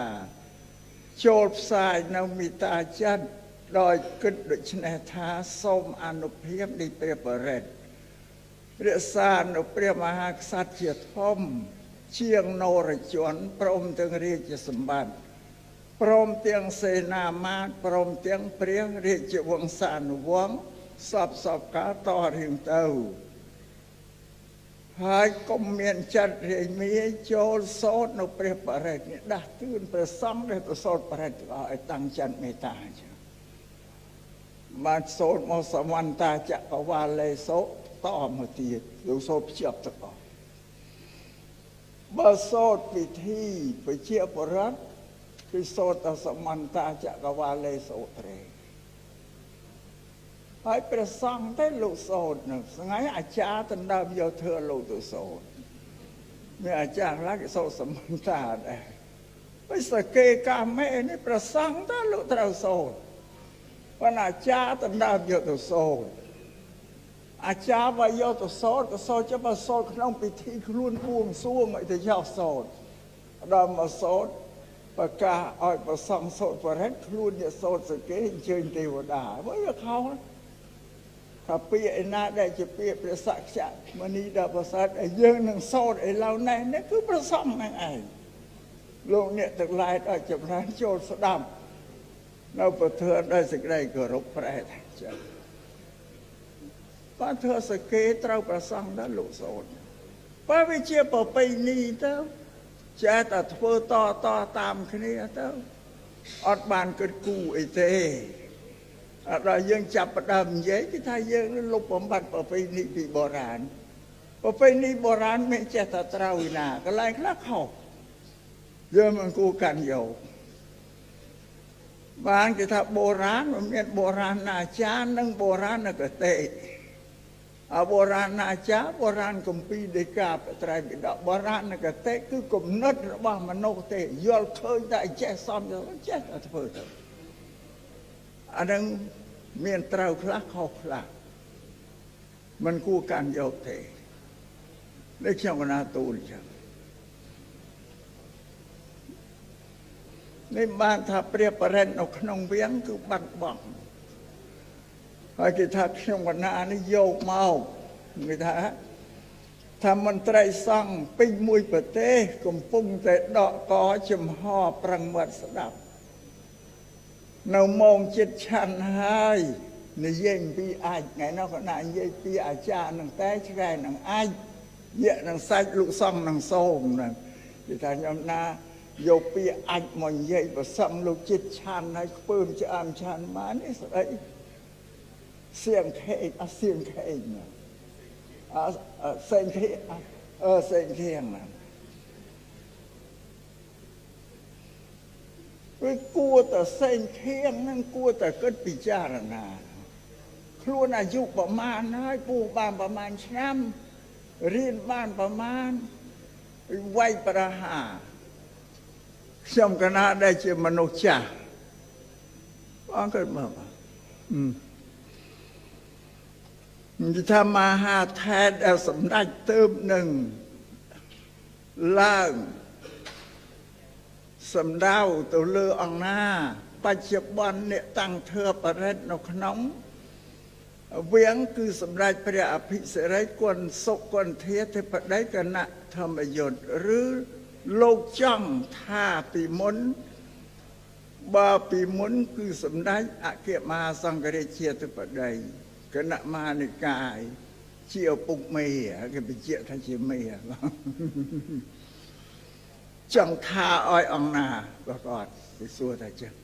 ចូលផ្សាយនៅមេត្តាចិត្តដោយគិតដូច្នេះថាសូមអនុភាពនៃព្រះបរិត្តរក្សានៅព្រះមហាក្សត្រជាធំជាងនរជនព្រមទាំងរាជសម្បត្តិព្រមទាំងសេនាមាត្យព្រមទាំងព្រះរាជវង្សានុវង្សសពកាលតរៀងទៅហើយកុំមានចិត្តរាយមាយចូលសូត្រនៅព្រះបរិត្តនេះដាស់តឿនព្រះសង្ឃដែលទៅសូត្របរិត្តឲ្យតាំងចិត្តមេត្តាចឹងបានសូត្រមកសមន្តាចក្រវាលេសូតមកទៀតលោកសូត្រភ្ជាប់ទាំងអស់បើសូត្រពិធីពជាបរិត្តគឺសូត្រតែសមន្តាចក្រវាលេសូត្រទេហើយព្រះសង្ឃតែលោកសូត្រនឹងថ្ងៃអាចារ្យដណ្ដើមយកធ្វើលោកទៅសូត្រមានអាចារ្យខ្លះគេសូត្រសមន្តាដែរហើយសកេកាមេនេះព្រះសង្ឃតែលោកត្រូវសូត្រប៉ុន្តែអាចារ្យដណ្ដើមយកទៅសូត្រអាចារ្យបើយកទៅសូត្រក៏សូត្រចុះបើសូត្រក្នុងពិធីខ្លួនបួងសួងឲ្យទៅយកសូត្រដល់មកសូត្រប្រកាសឲ្យព្រះសង្ឃសូត្របរិត្តខ្លួនអ្នកសូត្រសកេអញ្ជើញទេវតាវាខុសថាពាក្យឯណាដែលជាពាក្យព្រះសក្យមនីដល់ប្រសាទឲ្យយើងនឹងសូត្រឥឡូវនេះគឺព្រះសង្ឃហ្នឹងឯងលោកអ្នកទាំងឡាយឲ្យចម្រើនចូលស្ដាប់នៅប្រធឿនដោយសេចក្តីគោរពប្រែតចា៎បានធ្វើសកេត្រូវព្រះសង្ឃដល់លោកសូត្របើវាជាប្រពៃណីទៅចេះតែធ្វើតតាមគ្នាទៅអត់បានគិតគូរអីទេដល់យើងចាប់ផ្ដើមនិយាយគឺថាយើងលុបបំបត្តិប្រពៃណីពីបុរាណប្រពៃណីបុរាណមិនចេះតែត្រូវឯណាកន្លែងខ្លះខុសយើងមិនគួរកាន់យកបានគេថាបុរាណมันមានបុរាណអាចារ្យនិងបុរាណកតេបុរាណអាចារ្យបុរាណគម្ពីរដីកាបត្រៃបិដកបុរាណកតេគឺគំនិតរបស់មនុស្សទេយល់ឃើញតែចេះសំចេះតែធ្វើទៅអានឹងមានត្រូវខ្លះខុសខ្លះមិនគួរកាន់យកទេនេះខ្ញុំកណាទូលចឹងនេះបានថាព្រះបរិត្តនៅក្នុងវៀងគឺបាត់បង់ហើយគេថាខ្ញុំកណានេះយកមកគេថា ថាមន្ត្រីសង្ឃពេញមួយប្រទេសកំពុងតែដកកចំហប្រឹងវត្តស្ដាប់នៅម៉ោងចិត្តឆាន់ហើយនិយាយពីអាចថ្ងៃនោះក៏ណានិយាយពីអាចារ្យនឹងតែឆ្កែនឹងអាចញាក់នឹងសាច់លោកសង្ឃនឹងសូមហ្នឹងគេថាខ្ញុំណាយកពាក្យអាចមកនិយាយប្រសឹងលោកចិត្តឆាន់ហើយខ្ពើមឆ្អើមឆាន់មកនេះស្អីសៀងខេកអសៀងខេកណាសេងខេសេងខៀងណាវាគួរតែសេងខៀងនឹងគួរតែគិតពិចារណាខ្លួនអាយុប្រមាណហើយពូបានប្រមាណឆ្នាំរៀនបានប្រមាណវាយប្រហាខ្ញុំកណាដែលជាមនុស្សចាស់បងគិតមើលនិយាយថាមហាថេរដែលសម្ដេចទើបនឹងឡើងសម្ដៅទៅលើអង្គណាបច្ចុប្បន្នអ្នកតាំងធើបរិទ្ធនៅក្នុងវៀងគឺសម្ដេចព្រះអភិសិរិយគុណសុគន្ធធាធិបតីគណៈធម្មយុត្តឬលោកចង់ថាពីមុនបើពីមុនគឺសម្ដេចអគ្គមហាសង្ឃរាជាធិបតីគណៈមហានិកាយជាឪពុកមេគេបញ្ជាក់ថាជាមេចង់ថាឲ្យអង្គណាក៏គាត់គេសួរថាចឹង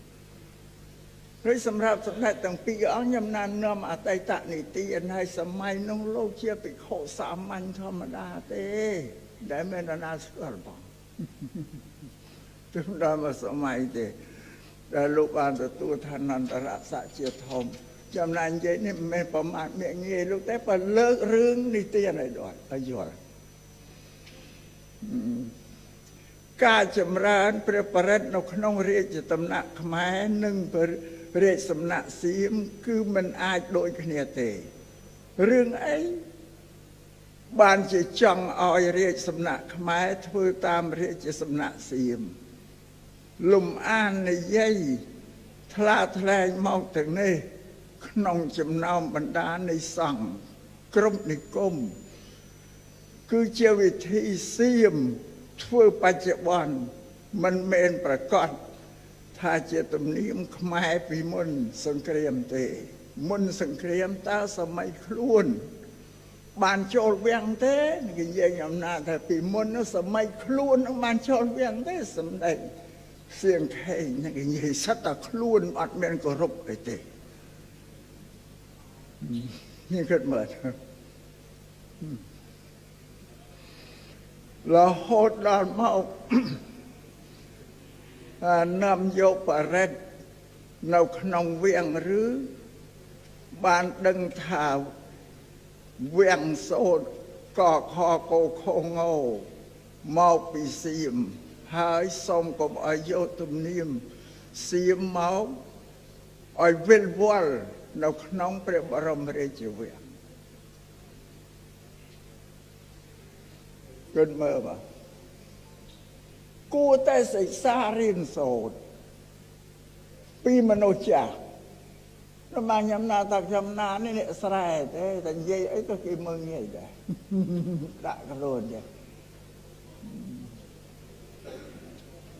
ហើយសម្រាប់សម្ដេចទាំងពីរអង្គខ្ញុំណាននាំអតីតនីតិហើយសម័យនោះលោកជាភិក្ខុសាមញ្ញធម្មតាទេដែលមាននរណាស្គាល់បងទើបដល់មកសម័យទេដែលលោកបានទទួលឋានន្តរស័ក្តិជាធំចំណែកនិយាយនេះមិនមែនប្រមាថមាក់ងាយលោកតែបើលើករឿងនេះទៀតឲ្យដល់ឲ្យយល់ការចម្រើនព្រះបរិត្តនៅក្នុងរាជដំណាក់ខ្មែរនិងរាជសំណាក់សៀមគឺមិនអាចដូចគ្នាទេរឿងអីបានជាចង់ឲ្យរាជសំណាក់ខ្មែរធ្វើតាមរាជសំណាក់សៀមលំអាននិយាយថ្លាថ្លែងមកទាំងនេះក្នុងចំណោមបណ្ដានៃសង្ឃគ្រប់និគមគឺជាវិធីសៀមធ្វើបច្ចុប្បន្នមិនមែនប្រកាសថាជាទំនៀមខ្មែរពីមុនសង្គ្រាមទេមុនសង្គ្រាមតើសម័យខ្លួនបានចូលវាំងទេនិយាយអំណាចថាពីមុនសម័យខ្លួនបានចូលវាំងទេសម្ដេចសៀងខេងនិយាយសិតតែខ្លួនអត់មានគោរពអីទេនេះគិតមើលរហូតដល់មកនាំយកបរិត្តនៅក្នុងវាំងឬបានដឹងថាវាំងសូត្រកខកោខងោមកពីសៀមហើយសូមកុំឲ្យយកទំនៀមសៀមមកឲ្យវិលវល់នៅក្នុងព្រះបរមរាជវាំងគិតមើលបាទគួរតែសិក្សារៀនសូត្រពីមនុស្សចាស់របស់ខ្ញុំណាថាខ្ញុំណានេះអ្នកស្រែទេតែនិយាយអីក៏គេមើលងាយដែរដាក់ខ្លួនទេ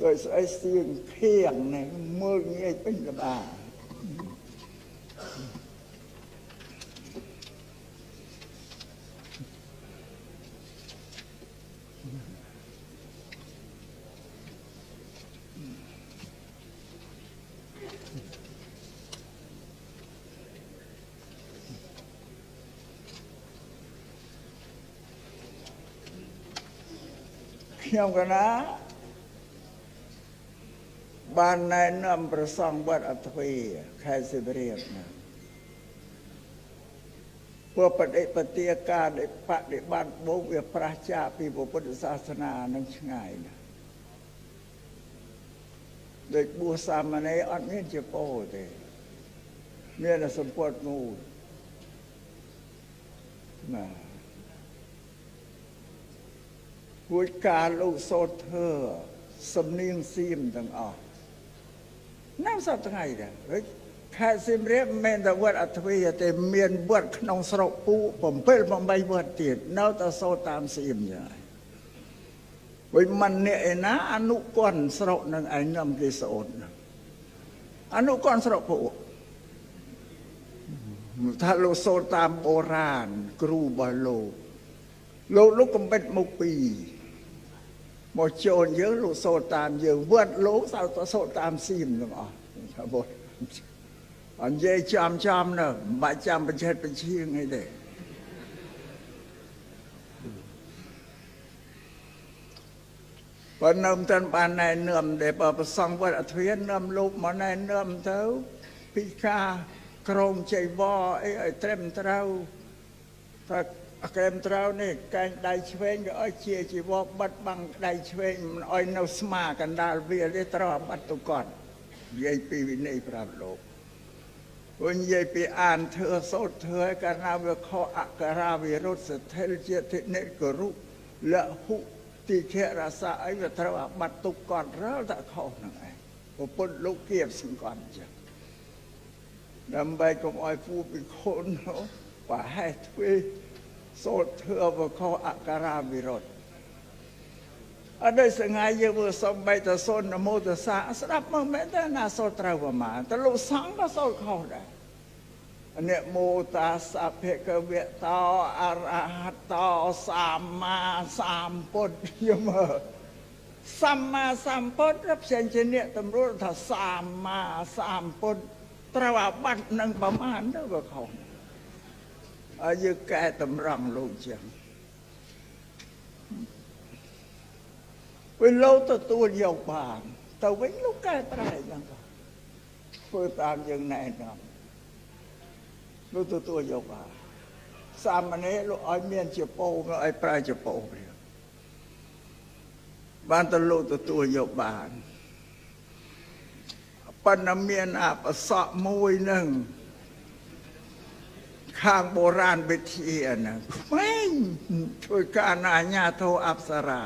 ដោយស្អីសៀងខៀងនេះមើលងាយពេញក្បាលខ្ញុំកណាបានណែនាំប្រសង់វត្តអទ្វេខេត្តសៀមរាបណាពួកបដិបទាការដែលបដិបត្តិបូកវាប្រះចាកពីពុទ្ធសាសនានឹងឆ្ងាយណាដោយបួសសាមណេរអត់មានជាពោទេមានតែសម្ពុតមូលណាគួរការលោកសូត្រធ្វើសំនៀងសៀមទាំងអស់ណាស់សប្តាហ៍ថ្ងៃដែរ ខេត្តសៀមរាបមិនមែនតែវត្តអទ្វីទេមានវត្តក្នុងស្រុកពូ7 8វត្តទៀតនៅតែសូត្រតាមសៀមយ៉ាងវិញមិនអ្នកឯណាអនុគន្ធស្រុកនឹងឯងនាំគេសូត្រអនុគន្ធស្រុកពូថាលោកសូត្រតាមបុរាណគ្រូរបស់លោកកំបិតមុខពីមកចូលយើងលោកសូត្រតាមយើងវត្តលោកសូត្រតាមសៀមទាំងអស់ថាបុត្រអញ្ញេចំនៅមិនបាច់ចាំបញ្ឆិតបញ្ឈៀងអីទេបើនឹមតាន់បានណែនាំដែលបើប្រសងវត្តអធិនាំលោកមកណែនាំទៅពីការក្រងចៃវរអីឲ្យត្រឹមត្រូវថាក្រែមត្រូវនេះកែងដៃឆ្វេងក៏ឲ្យជាជីវរបិទបាំងដៃឆ្វេងមិនឲ្យនៅស្មាកណ្ដាលវាទេត្រូវអាបត្តិទៅគាត់និយាយពីវិន័យប្រាប់លោកវិញនិយាយពីអានធ្វើសូត្រធ្វើឲ្យកាលណាវាខុសអក្ខរាវិរុទ្ធស្ថិលជាធិនិករុលហុទីខរសាអីវាត្រូវអាបត្តិទុកគាត់រើតែខុសហ្នឹងឯងប្រពន្ធលោកគៀបសង្កត់ចឹងដើម្បីកុំឲ្យពូពីខូនប្រហែលធ្វើសូត្រធ្វើវាខុសអក្ខរាវិរុទ្ធអត់ដូចសងាយយើងមើលសំបីតសូននមោទសាស្ដាប់មកមែនទេណាសូត្រត្រូវប្រមាណតែលោកសង្ឃក៏សូត្រខុសដែរអ្នកមោតាសភគវៈតោអរហតោសម្មាសម្ពុទ្ធយមើលសម្មាសម្ពុទ្ធផ្សេងជាអ្នកតម្រួតថាសម្មាសម្ពុទ្ធត្រូវអាបត្តិនឹងប្រមាណទៅក៏ខុសហើយយើងកែតម្រង់លោកចឹងពេលលោកទទួលយកបានទៅវិញលោកកែប្រែយ៉ាងទៅធ្វើតាមយើងណែនាំលោកទទួលយកបានសាមណេរលោកឲ្យមានជាពោមកឲ្យប្រើជាពោបានទៅលោកទទួលយកបានប៉ុន្តែមានអបសក់មួយនឹងខាងបុរាណវិទ្យាហ្នឹងក្មេងធ្វើការអាញាធរអប្សរា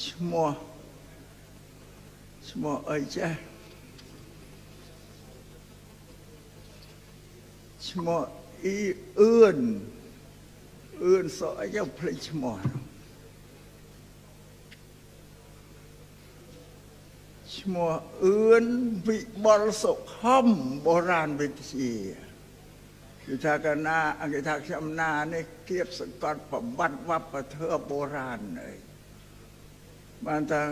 ឈ្មោះអីចាឈ្មោះអ៊ឿនសអីយកភ្លេចឈ្មោះឈ្មោះអឿនវិបុលសុខុមបុរាណវិទ្យាគឺថាកណាគេថាខ្ញុំណានេះគៀបសង្កត់ប្រវត្តិវប្បធម៌បុរាណអីបានតាំង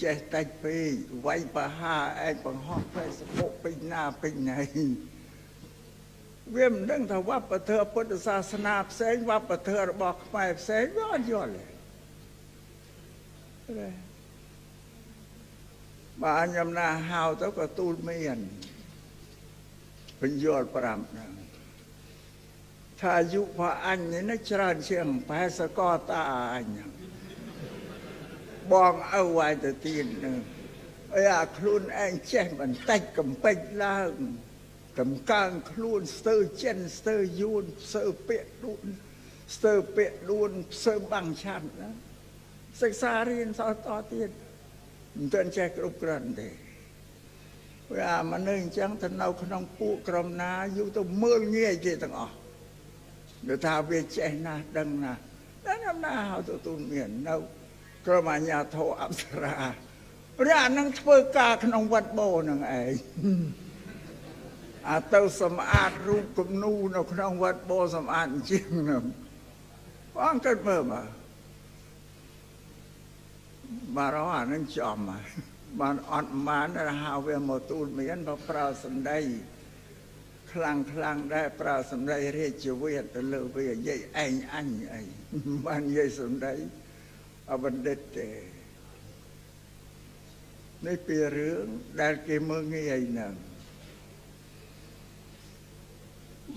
ចេះតិចពេកវាយបហាឯងបង្ហោះ Facebook ពេញណាពេញណីវាមិនដឹងថាវប្បធម៌ពុទ្ធសាសនាផ្សេងវប្បធម៌របស់ខ្មែរផ្សេងវាអត់យល់ទេបាទខ្ញុំណាហៅទៅក៏ទូលមានបញ្យល់5ហ្នឹងថាអាយុរបស់អញនេះច្រើនជាងប្រហែលសកលតាអញបងឪឲ្យទៅទៀតនឹងអីអាខ្លួនឯងចេះបន្តិចកំពេចឡើងកំកើងខ្លួនស្ទើចិនស្ទើយួនស្ទើពាក់ដួនស្ទើពាក់ដួនស្ទើបាំងឆាន់ណាសិក្សារៀនសតទៀតមិនទាន់ចេះគ្រប់គ្រាន់ទេវាអាមនុស្សអញ្ចឹងទៅនៅក្នុងពួកក្រុមណាយូរទៅមើលងាយគេទាំងអស់ដូចថាវាចេះណាស់ដឹងណាស់តែខ្ញុំណាហៅទទួលមាននៅក្រុមអាជ្ញាធរអប្សរារាអានឹងធ្វើការក្នុងវត្តបោនឹងឯងអាទៅសម្អាតរូបគំនូនៅក្នុងវត្តបោសម្អាតជាងនឹងបងគិតមើលមកបារោះអានឹងចំបានអត់បានហៅវាមកទូលមានបើប្រើសម្ដីខ្លាំងដែរប្រើសម្ដីរាជវិទ្យាទៅលើវានិយាយឯងអញអីបាននិយាយសម្ដីអបណ្ឌិតទេនេះពីរឿងដែលគេមើលងាយហ្នឹង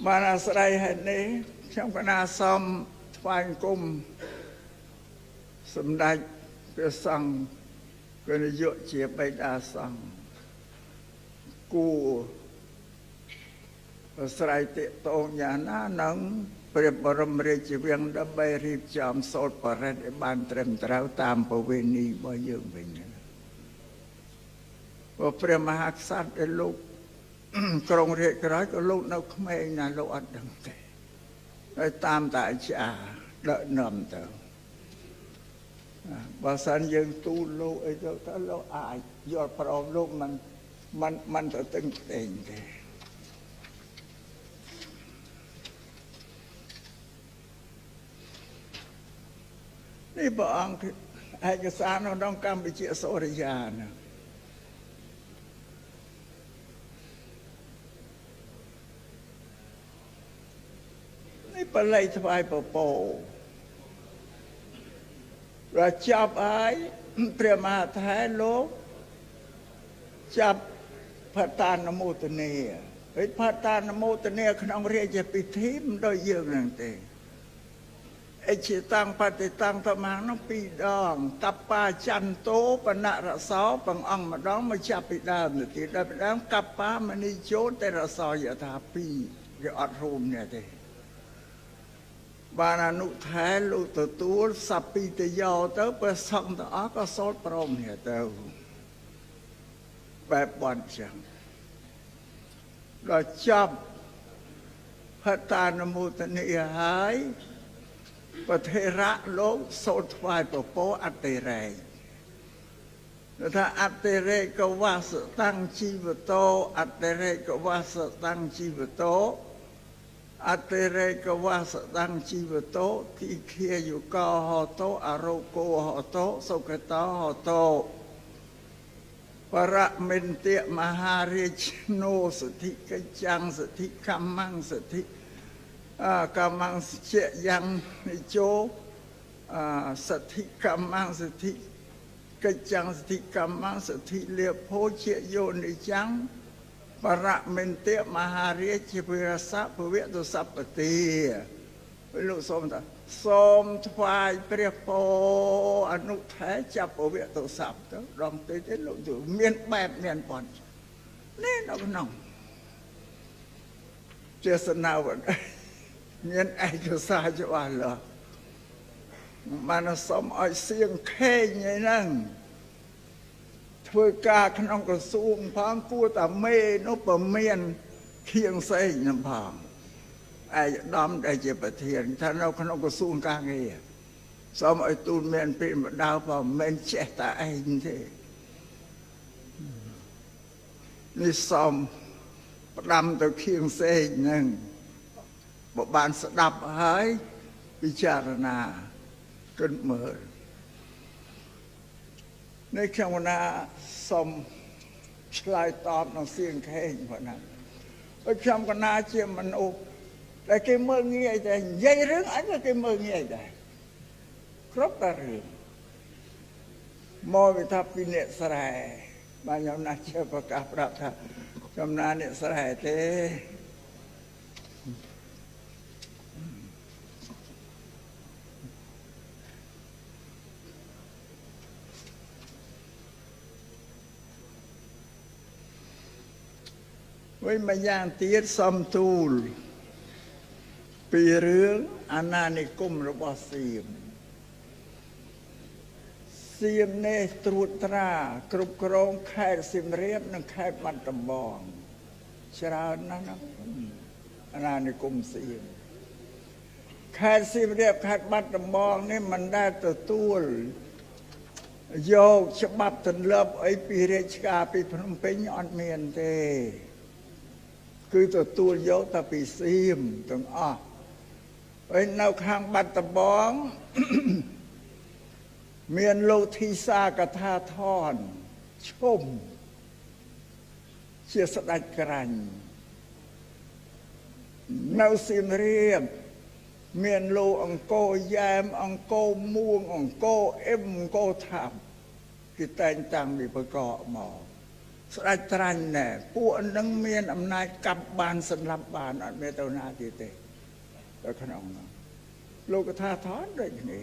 បានអាស្រ័យហេតុនេះខ្ញុំកណាសូមថ្វាយអង្គមសម្ដេចព្រះសង្ឃគណយុជាបិតាសង្ឃគួអាស្រ័យតេតងយ៉ាងណានឹងព្រះបរមរាជវាំងដើម្បីរៀបចំសូត្របរិត្តឲ្យបានត្រឹមត្រូវតាមប្រវេណីរបស់យើងវិញព្រោះព្រះមហាក្សត្រដែលលោក ក្រុងរាជក្រោយក៏លោកនៅក្មេងណាលោកអត់ដឹងទេហើយតាមតាអាចារ្យដឹកនាំទៅបើសិនយើងទូលលោកអីទៅលោកអាចយល់ព្រមលោកมันទៅទឹងផ្សេងទេនេះព្រះអង្គឯកសារនៅក្នុងកម្ពុជាសូរិយាណានេះបល័យថ្វាយពពោរចាប់ហើយព្រះមហាថេរលោកចាប់ផតានមោទនីហើយផតានមោទនីក្នុងរាជពិធីមិនដូចយើងហ្នឹងទេអិជាតាំងបតិតាំងប្រមាណនោះ2 ដងកប្បាចន្ទោបណរសោព្រះអង្គម្ដងមកចាប់ពីដើមទៅទៀតដល់ពីដើមកប្បាមនីជោតរសោយថា2គេអត់រួមនេះទេបានអនុថែលោកទទួលសពិតយោទៅព្រះសង្ឃទាំងអស់ក៏សូត្រព្រមនេះទៅបែបបន់ចឹងដល់ចាប់ផតានមោទនីហើយប្រធេរៈលោកសូត្រថ្វាយពពោអតិរេកថាអតិរេកវាសតាំងជីវតោអតិរេកវាសតាំងជីវតោអតិរេកវាសតាំងជីវតោទីខាយុកោហតោអរោគោហតោសុខតោហតោបរមិន្ទមហារាជណោសទ្ធិកិច្ចាំងសទ្ធិកម្មੰសទ្ធិកម្មੰជាយ៉ាងនិជោសទ្ធិកម្មੰសទ្ធិកិច្ចាំងសទ្ធិកម្មੰសទ្ធិលាភោជាយោនិចាំងបរមិន្ទមហារាជវិរសពវៈទុសពតិលោកសូមថាសូមថ្វាយព្រះពរអនុថែចាប់ពវៈទុសពទៅដងទៅទេលោកទៅមានបែបមានប៉ុននេះនៅក្នុងទេសនាវត្តមានឯកសារច្បាស់លាស់បានសូមឲ្យសៀងខេងឯហ្នឹងធ្វើការក្នុងក្រសួងផងគួរតែមេនោះប្រមានខៀងសេងនឹងផងឯកឧត្តមដែលជាប្រធានថានៅក្នុងក្រសួងការងារសូមឲ្យទូលមានពីម្ដៅបើមិនមែនចេះតែឯងទេនេះសូមផ្ដាំទៅខៀងសេងហ្នឹងបើបានស្ដាប់ហើយពិចារណាគិតមើលនេះខ្ញុំណាសូមឆ្លើយតបនឹងសៀងខេងប៉ុណ្ណាខ្ញុំកណាជាមនុស្សតែគេមើលងាយតែនិយាយរឿងអីក៏គេមើលងាយដែរគ្រប់តែរឿងមកវាថាពីអ្នកស្រែបានខ្ញុំណាជាប្រកាសប្រាប់ថាខ្ញុំណាអ្នកស្រែទេវិញម្យ៉ាងទៀតសំទូលពីរឿងអាណានិគមរបស់សៀមនេះត្រួតត្រាគ្រប់គ្រងខេត្តសៀមរាបនិងខេត្តបាត់ដំបងច្រើនណាស់ណាអាណានិគមសៀមខេត្តសៀមរាបខេត្តបាត់ដំបងនេះមិនដែលទទួលយកច្បាប់ទន្លប់អីពីរាជការពីភ្នំពេញអត់មានទេគឺទទួលយកតែពីសៀមទាំងអស់ហើយនៅខាងបាត់ដំបងមានលោកធីសាកថាថនឈុំជាស្ដេចក្រាញ់នៅសៀមរាបមានលោកអង្គរយ៉ែមអង្គរមួងអង្គរអ៊ឹមអង្គរថាប់គេតែងតាំងពីបកកមកស្ដេចត្រាញ់ណែពួកនឹងមានអំណាចកាប់បានសម្លាប់បានអត់មានទៅណាទៀតទេនៅក្នុងនោះលោកកថាថនដូចគ្នា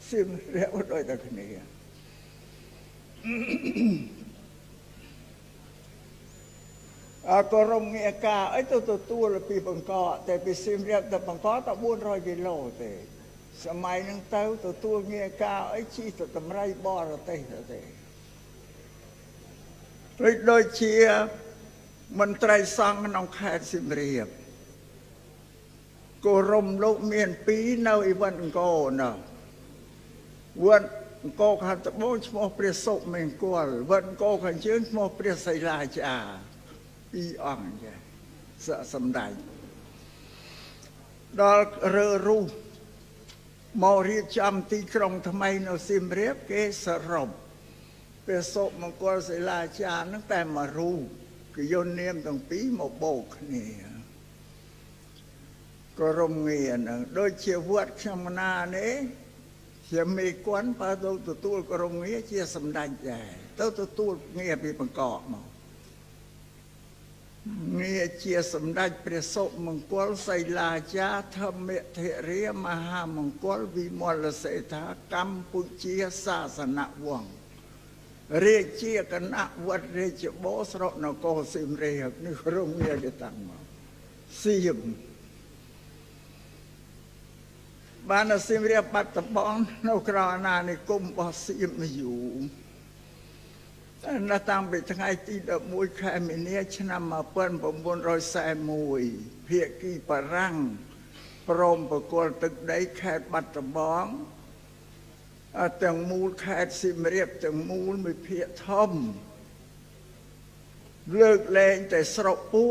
សៀមរាបដូចតែគ្នាក៏រំងាការអីទៅទទួលពីបង្កកតែពីសៀមរាបទៅបង្កកតែ400គីឡូទេសម័យហ្នឹងទៅទទួលងាការអីជិះទៅតម្រៃបរទេសទៅទេដូចជា មន្ត្រីសង្ឃក្នុងខេត្តសៀមរាបគោរមលោកមាន2នៅអ៊ីវ៉ាន់អង្គរណាវត្តអង្គរខាងត្បូងឈ្មោះព្រះសុមង្គលវត្តអង្គរខាងជើងឈ្មោះព្រះសីលាចារ្យ2អង្គចាស័ក្តិសម្ដេចដល់រើរូសមករៀបចំទីក្រុងថ្មីនៅសៀមរាបគេសរុបព្រះសុមង្គលសីលាចារ្យហ្នឹងតែមួយរូបគឺយកនាមទាំងពីរមកបូកគ្នាក៏រំងាហ្នឹងដូចជាវត្តខ្ញុំណានេះជាមេគន់បើទៅទទួលក៏រំងាជាសម្ដេចដែរទៅទទួលងារពីបង្កកមកងារជាសម្ដេចព្រះសុមង្គលសីលាចារ្យធម្មធិរាមហាមង្គលវិមលសេដ្ឋាកម្ពុជាសាសនវង្សរាជាគណៈវត្តរាជបោស្រុកនគរសៀមរាបនេះរំងាគេតាំងមកសៀមបាននៅសៀមរាបបាត់ដំបងនៅក្រៅអាណានិគមរបស់សៀមយូរតែនៅតាំងពីថ្ងៃទី11ខែមីនាឆ្នាំ1941ភាគីបារាំងព្រមប្រគល់ទឹកដីខេត្តបាត់ដំបងទាំងមូលខេត្តសៀមរាបទាំងមូលមួយភាគធំលើកលែងតែស្រុកពូ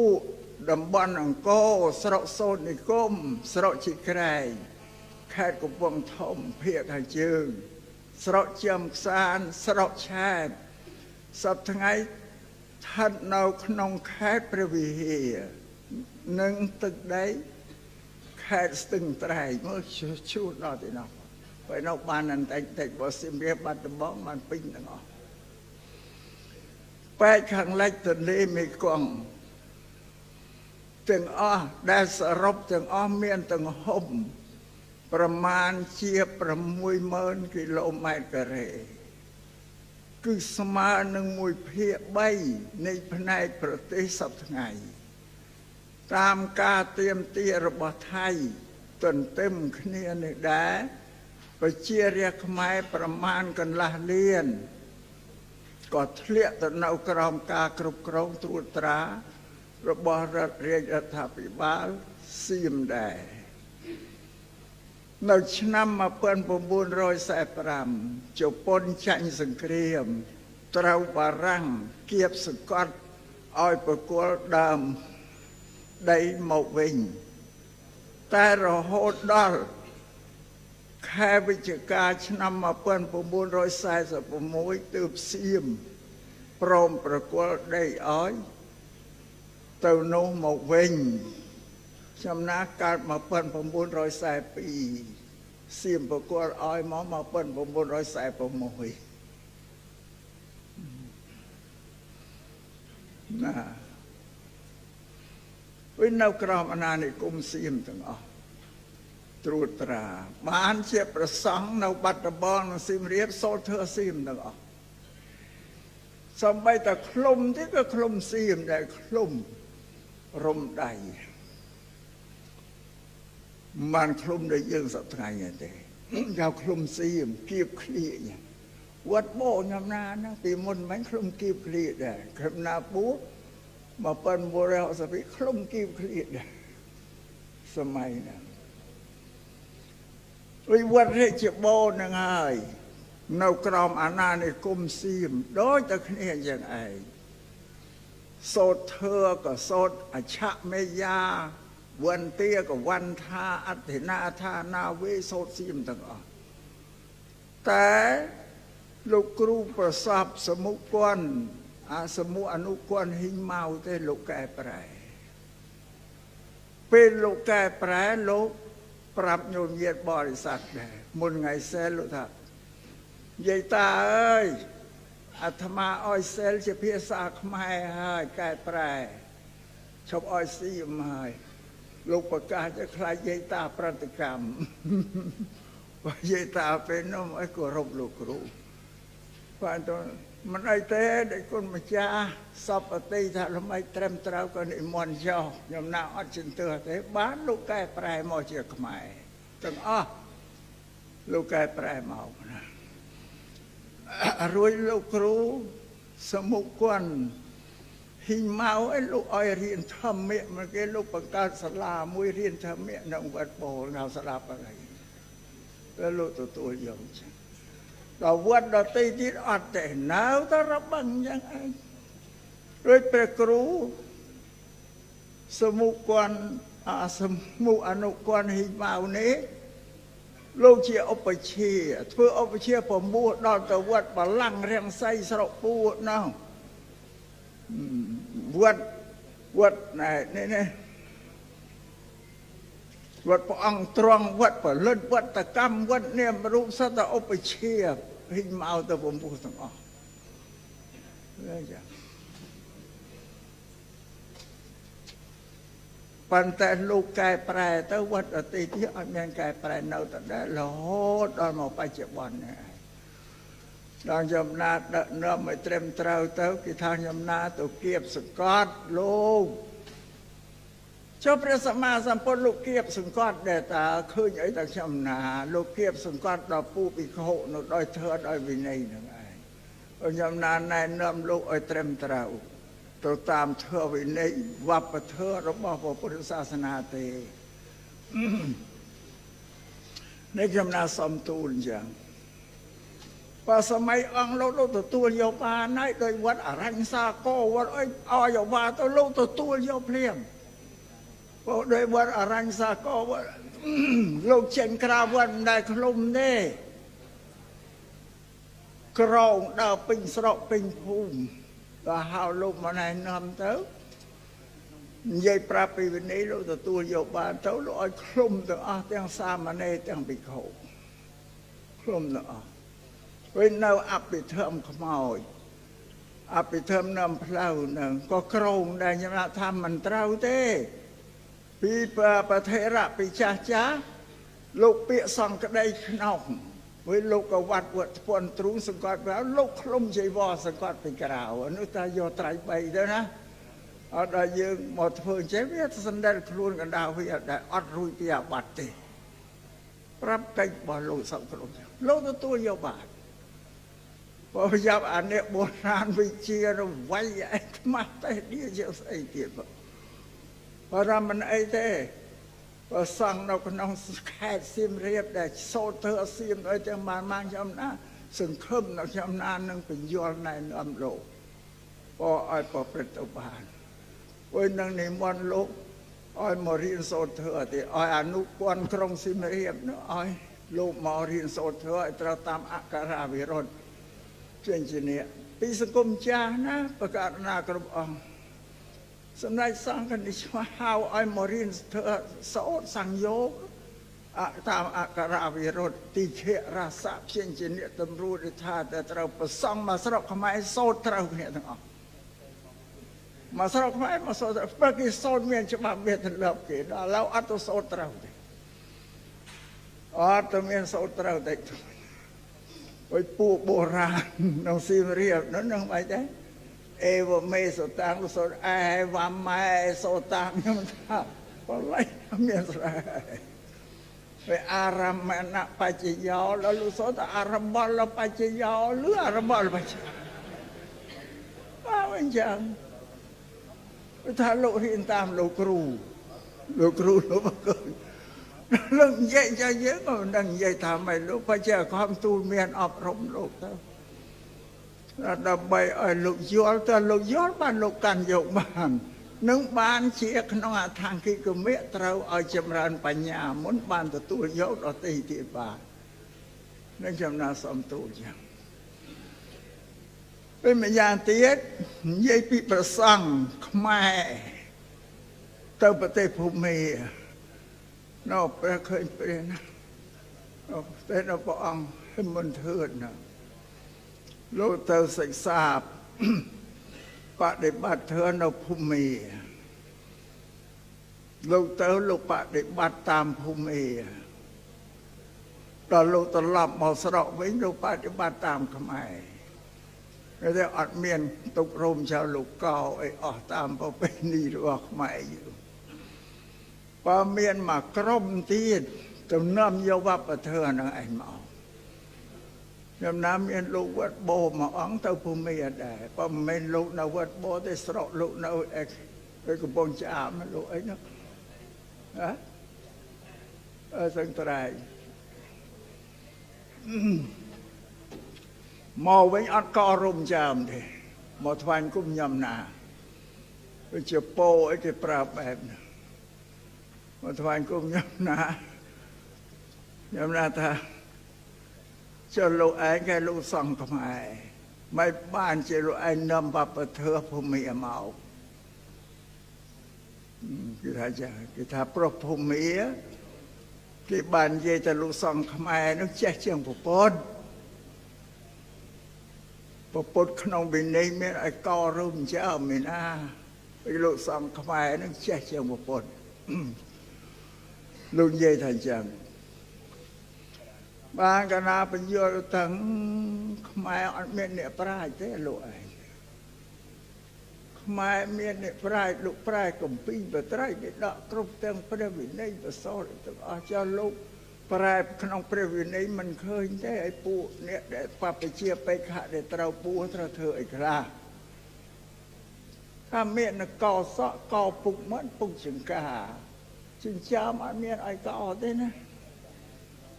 តំបន់អង្គរស្រុកសូត្រនិគមស្រុកជីក្រែងខេត្តកំពង់ធំភាគខាងជើងស្រុកជាំខ្សានស្រុកឆែបសពថ្ងៃស្ថិតនៅក្នុងខេត្តព្រះវិហារនិងទឹកដីខេត្តស្ទឹងត្រែងមើលឈូតដល់ទីនោះហើយនៅបានអន្តិចរបស់សៀមរាបបាត់ដំបងបានពេញទាំងអស់ប៉ែកខាងលិចទន្លេមេគង្គទាំងអស់ដែលសរុបទាំងអស់មានទំហំប្រមាណជា60000គីឡូម៉ែត្រការ៉េគឺស្មើនឹង1/3នៃផ្នែកប្រទេសសពថ្ងៃតាមការទៀមទារបស់ថៃទន្ទឹមគ្នានេះដែរប្រជារាស្ត្រខ្មែរប្រមាណកន្លះលានក៏ធ្លាក់ទៅនៅក្រោមការគ្រប់គ្រងត្រួតត្រារបស់រដ្ឋាភិបាលសៀមដែរនៅឆ្នាំ1945ជប៉ុនចាញ់សង្គ្រាមត្រូវបារាំងគៀបសង្កត់ឲ្យប្រគល់ដើមដីមកវិញតែរហូតដល់ខែវិច្ឆិកាឆ្នាំ1946ទើបសៀមព្រមប្រគល់ដីឲ្យទៅនោះមកវិញចំណាស់កើត1942សៀមប្រគល់ឲ្យមក1946ណាវិញនៅក្រោមអាណានិគមសៀមទាំងអស់ត្រួតត្រាបានជាប្រសង់នៅបាត់ដំបងនិងសៀមរាបសូត្រធ្វើសៀមទាំងអស់សំបីតែឃ្លុំទេក៏ឃ្លុំសៀមដែរឃ្លុំរំដៃបានឃ្លុំដូចយើងសប្តាហ៍ទេយកឃ្លុំសៀមគៀបឃ្លៀកវត្តបោខ្ញុំណាហ្នឹងពីមុនមិនឃ្លុំគៀបឃ្លៀកដែរខ្ញុំណាពូ1962ឃ្លុំគៀបឃ្លៀកដែរសម័យហ្នឹងវិវត្តរាជបោនឹងហើយនៅក្រោមអាណានិគមសៀមដូចតែគ្នាអញ្ចឹងឯងសូត្រធើក៏សូត្រអច្ឆមេយាវន្ទាក៏វន្ថាអធិនាថានាវេសូត្រសៀមទាំងអស់តែលោកគ្រូប្រសពសមុគន់អាសមុអនុគន់ហ៊ីងម៉ៅទេលោកកែប្រែពេលលោកកែប្រែលោកប្រាប់ញោមញាតិបរិស័ទដែរមុនថ្ងៃសែលលោកថានិយាយតាអើយអាត្មាអោយសែលជាភាសាខ្មែរហើយកែប្រែឈប់អោយសៀមហើយលោកប្រកាសจะខ្លាចយាយតាប្រតិកម្មបើយាយតាពេលនោះអីគោរពលោកគ្រូបានទៅមិនអីទេដែលគុណម្ចាស់សពអតីថាល្មិចត្រឹមត្រូវក៏និមន្តចុះខ្ញុំណាអត់ចិនទើទេបានលោកកែប្រែមកជាខ្មែរទាំងអស់លោកកែប្រែមកណារួចលោកគ្រូសមុគន់ ហ៊ីម៉ៅឯលោកឲ្យរៀនធម្មៈមកគេលោកបង្កើតសាលាមួយរៀនធម្មៈនៅវត្តបូរនៅស្ដាប់อะไรแล้วលោកទទួលយកចឹងដល់វត្តដទៃទៀតអត់ទេនៅតែរបឹងចឹងឯងដោយព្រះគ្រូសមុគន់សមុអនុគន់ហ៊ីម៉ៅនេះលោកជាឧបជាធ្វើឧបជាប្រមោះដល់ទៅវត្តបលាំងរាំងសីស្រុកពួតនោះវត្តនេះវត្តព្រះអង្គទ្រង់វត្តផលិតវត្តកម្មវត្តនាមរូបសត្វឧបជាហ៊ីម៉ៅទៅប្រមោះទាំងអស់ចាប៉ុន្តែលោកកែប្រែទៅវត្តដទៃទៀតអត់មានកែប្រែនៅតែដែររហូតដល់មកបច្ចុប្បន្ននេះដល់ខ្ញុំណាដឹកនាំឲ្យត្រឹមត្រូវទៅគេថាខ្ញុំណាទៅគៀបសង្កត់លោកចុះព្រះសម្មាសម្ពុទ្ធលោកគៀបសង្កត់ដែរតើឃើញអីតែខ្ញុំណាលោកគៀបសង្កត់ដល់ពូភិក្ខុនៅដោយធ្វើដោយវិន័យហ្នឹងឯងខ្ញុំណាណែនាំលោកឲ្យត្រឹមត្រូវទៅតាមធ្វើវិន័យវប្បធម៌របស់ព្រះពុទ្ធសាសនាទេនេះខ្ញុំណាសំទូលចឹងបើសម័យអង្គលោកទទួលយកបានហើយដោយវត្តអរញ្ញសាគរវត្តអយវាទៅលោកទទួលយកភ្លាមព្រោះដោយវត្តអរញ្ញសាគរលោកចេញក្រៅវត្តមិនដែលឃ្លុំទេក្រងដើរពេញស្រុកពេញភូមិដល់ហៅលោកមកណែនាំទៅនិយាយប្រាប់ពីវិន័យលោកទទួលយកបានទៅលោកឲ្យឃ្លុំទាំងអស់ទាំងសាមណេរទាំងភិក្ខុឃ្លុំទាំងអស់វិញនៅអភិធម្មខ្មោចអភិធម្មនាំផ្លូវនឹងក៏ក្រងដែរខ្ញុំថាមិនត្រូវទេពីប្រធេរៈពីចាស់លោកពាក្យសង្កដីក្នុងវិញលោកក៏វត្តពន់ទ្រូងសង្កត់vàoលោកឃ្លុំជីវរសង្កត់ពីក្រៅនោះតែយកត្រៃ3ទៅណាអត់ដល់យើងមកធ្វើអញ្ចឹងវាសណ្ដែលខ្លួនកណ្ដាលវាដែលអត់រួចពីអាបត្តិទេប្រាប់កិច្ចរបស់លោកសង្គ្រោះលោកទទួលយកបានបើយ៉ាប់អានេះបុរាណវិជារវៃឯខ្មាស់តែនេះជាស្អីទៀតបើរមិនអីទេបើសង់នៅក្នុងខេត្តសៀមរាបដែលសូត្រធ្វើសៀមអីទាំងបានខ្ញុំណាសង្ឃឹមនៅខ្ញុំណានឹងបញ្យល់ណែនាំលោកបើឲ្យប្រព្រឹត្តទៅបានព្រោះនឹងនិមន្តលោកឲ្យមករៀនសូត្រធ្វើទេឲ្យអនុព័ន្ធក្រុងសៀមរាបនោះឲ្យលោកមករៀនសូត្រធ្វើឲ្យត្រូវតាមអក្ខរាវិរុទ្ធជាជានេះពីសង្គមចាស់ណាប្រកាសណាគ្រប់អង្គសម្ដេចសង្ឃនិស្វហៅឲ្យមករៀនធ្វើសូត្រសង្យោគតាមអក្ខរាវិរុទ្ធទីខៈរស័ព្យជាជានេះតម្រួតថាតែត្រូវប្រសង់មកស្រុកខ្មែរសូត្រត្រូវគ្នាទាំងអស់មកស្រុកខ្មែរមកសូត្រព្រោះគេសូត្រមានច្បាប់មានទម្លាប់គេដល់ឡូវអត់ទៅសូត្រត្រូវទេអត់ទៅមានសូត្រត្រូវទេឲ្យពួកបុរាណនៅសៀមរាបនោះនឹងមិនដែរអេវមេសតាំងសូត្រអេវម៉ែសូតាំងខ្ញុំថាបល័យមានស្រែពេលអារមណបច្ចយោដល់លោកសូត្រអារមលបច្ចយោឬអារមលបច្ចយោបើមិនចឹងថាលោករៀនតាមលោកគ្រូលោកមកលោកនិយាយចាយើងក៏មិនដឹងនិយាយថាម៉េចលោកបច្ចៈខំទូលមានអប់រំលោកទៅដើម្បីឲ្យលោកយល់ទៅលោកយល់បានលោកកាន់យកបាននឹងបានជាក្នុងអថង្គិកមៈត្រូវឲ្យចម្រើនបញ្ញាមុនបានទទួលយកដទៃទៀតបាននឹងចំណាសំទូលចឹងពេលម្យ៉ាងទៀតនិយាយពីប្រសង់ខ្មែរទៅប្រទេសភូមានៅព្រះឃើញព្រះណាតែនៅព្រះអង្គមិនធឿនណាលោកទៅសិក្សាបដិបត្តិធម៌នៅភូមាលោកទៅលោកបដិបត្តិតាមភូមាដល់លោកត្រឡប់មកស្រុកវិញលោកបដិបត្តិតាមខ្មែរតែអត់មានទុករោមចៅលោកកោអីអស់តាមប្រពៃណីរបស់ខ្មែរយើងបើមានមកក្រុមទៀតទៅនាំយកវប្បធម៌នឹងឯងមក nhầm nam miền lục vật bồ mà óng tàu phù mì ở đây còn mình lục nào vật bồ thì sọ lục nào cái bông chả mà lục ấy nó hả ở sân trai màu với ăn co rùm chàm thì một thoàn cũng nhầm nà cái chụp bồ ấy cái prap em một thoàn cũng nhầm nà ta cho lũ anh cái lũ xong không ai mấy bạn chỉ lũ anh nằm bạp ở thưa phù mì màu cái thà pro phù mì cái bạn gì cho lũ xong không ai nó chết chẳng phù bốt không bị này mới ai co rung cho mình cái lũ xong không ai nó chết chẳng phù bốt luôn dây thành chẳng bạn cái nào bây giờ thằng mai ăn miếng nè prai thế lụi mai miếng nè prai lụi prai cầm pin và trai cái đó cướp tiếng prai vì này và sau đó từng cho lụi prai không prai vì này mình khơi thế ai pu nè để quaไปchiaไปขาđể trao pu trao thừa ấy raถ้าเมียนก่อซะก่อปุกมันปุกจึงกาจึงจามอันเมียนไอ้ก่อได้นะ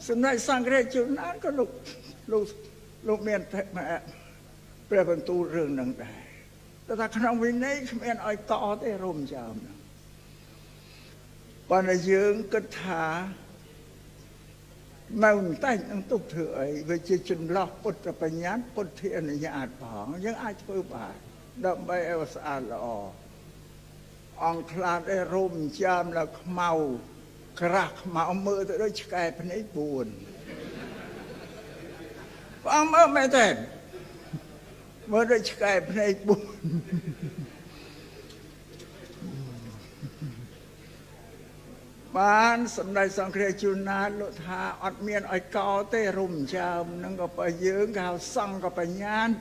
สมัยสังเกตจุดนั้นก็ลูกเมียนมาเปรียบตูเรื่องหนึ่งได้แต่ถ้าขนมวินัยเมียนไอ้ก่อได้ร่มจามปานยืงกถาเมาใต้ตั้งตุกเถื่อยไปจุนล็อกปุตตะปัญญาปุตเทียนญาติผองยังอาจเพื่อบาดดำใบเอวสะอาดละองคลาได้ร่มจามแล้วเมากระกมาเอามือตัวด้วยกายพนัยบุญฟังเมื่อไม่ได้เมื่อด้วยกายพนัยบุญบ้านสำนักสังเคราะห์จุนาลุธาอัดเมียนไอกอเตรุ่มจามนั่งก็ไปยืงข่าวสั่งก็ไปยาน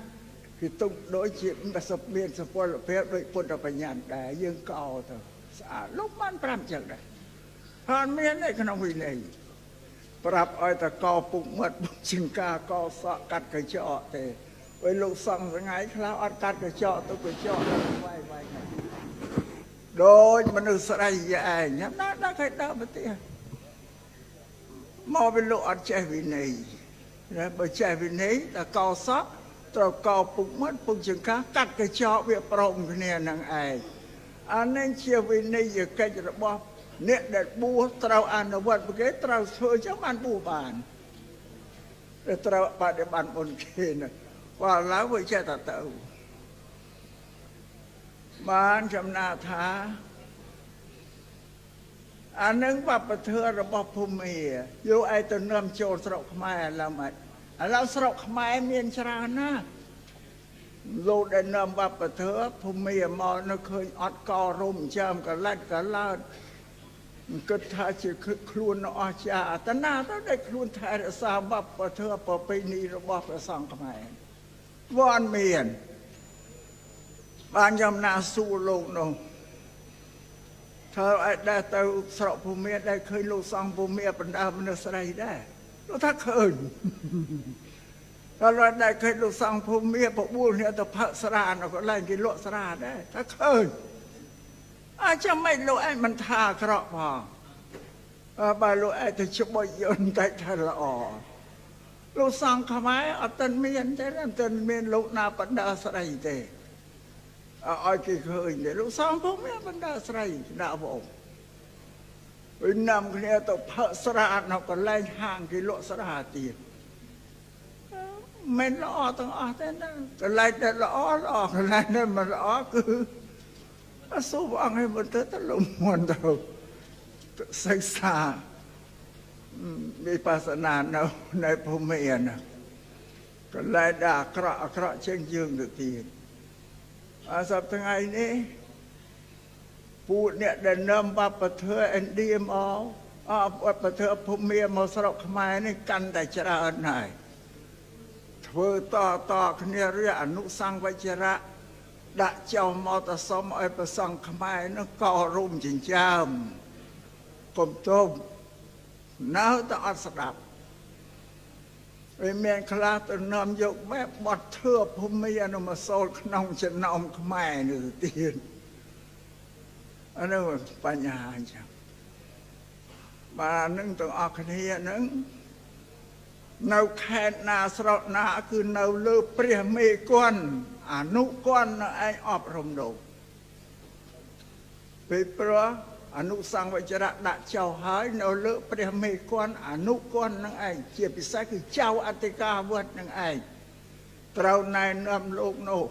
คือตุกโดยจิตประสบเมียนสปอลเพชรโดยปุถะปัญญาได้ยืงกอเถอะสะอาดลูกมันปรำจังได้ผ่านเมียนในขนมวินัยปรับอ้อยตะกอปุกมัดปุกชิงกากอสะกัดกระเจาะเตะไปลูกสั่งสังไงคลาวอัดกัดกระเจาะตุกกระเจาะไว้ไงโดยมนุษย์ไรใหญ่เนี่ยน่าใครด่ามาเตี้ยมอเป็นลูกอัดใจวินัยนะไปใจวินัยตะกอสะตะกอปุกมัดปุกชิงกากัดกระเจาะเวียปรมเนี่ยนางไออันนั้นเชื่อวินัยอย่าใกล้จะบอกเนี่ยเด็ดบัวเต่าอันนวัดเมื่อกี้เต่าเชื่อจังมันบัวบานแต่เต่าปฏิบัติบนเคนว่าแล้วไม่ใช่ตาเต่าบ้านชำนาธาอันนึงว่าประเทศระบบภูมิอยู่ไอตัวเนื่อมโจรสระขมายแล้วมันแล้วสระขมายเมียนชรานะโลดเนื่อมว่าประเทศภูมิมอนะเคยอัดกอรุ่มจามกับลัดกับลาดก็ถ้าจะครูนอาชาแต่หน้าต้องได้ครูนไทยสาบับประเทศประเพณีระบบประสังขมายวันเมียนบ้านยำนาสู้โลกนงเธอได้เต่าสระภูมิได้เคยลูกสังภูมิปัญญามันสไรได้แล้วถ้าเคยเราได้เคยลูกสังภูมิปบุญเนี่ยแต่พระสราเราก็ไล่กินโลสราได้ถ้าเคยอาจจะไม่โลไอ้มันทาเคราะห์พอบาโลไอ้แต่ชบยนต์ใจทะเลาะลูกสังขมายอัตนเมียนแต่อัตนเมียนลูกนาปัญญาสไรเตอ้อยกี่เคยเนี่ยลูกสังพวกเมียปัญญาสไรดาวบอกวินำคนนี้ตัวพระสราเราก็ไล่ห่างกิโลสราตีเมนละอต้องอแต่นั่นก็ไล่แต่ละอก็ไล่นั่นมันละอคือสู้บ้างให้มันเตะลมมันเราศึกษามีภาษณาในภูมินะก็ไล่ด่าเคราะห์เชิงยืงตัวทีอาศัพท์ทั้งไงนี้พูดเนี่ยเดินนำว่าประเทศเอ็นดีมประเทศภูมิมาสระขมายนี่กันแต่จราอันไหนเธอต่อเนี่ยเรียกอนุสังวจระดะเจ้ามอตสมไอประสังขมายนั่นก่อรุ่มจินจามกลมต้มน้าตะอัศดับ vì miền khá từ nằm dục bé bọt thưa hôm nay nó mà sôi nông chân nông khmer nữa tiền anh ấy bà nhà chẳng bà nâng từng ọc này nâng nâu khen na sọt na cứ nâu lơ pria mê con nụ con anh ọp rồng đồ vì pro nụ sang vậy chả đã chào hỏi nâu lơ pria mê con nụ con nâng anh chia bị sai cứ chào Attica vượt nâng anh trâu này nằm lục nô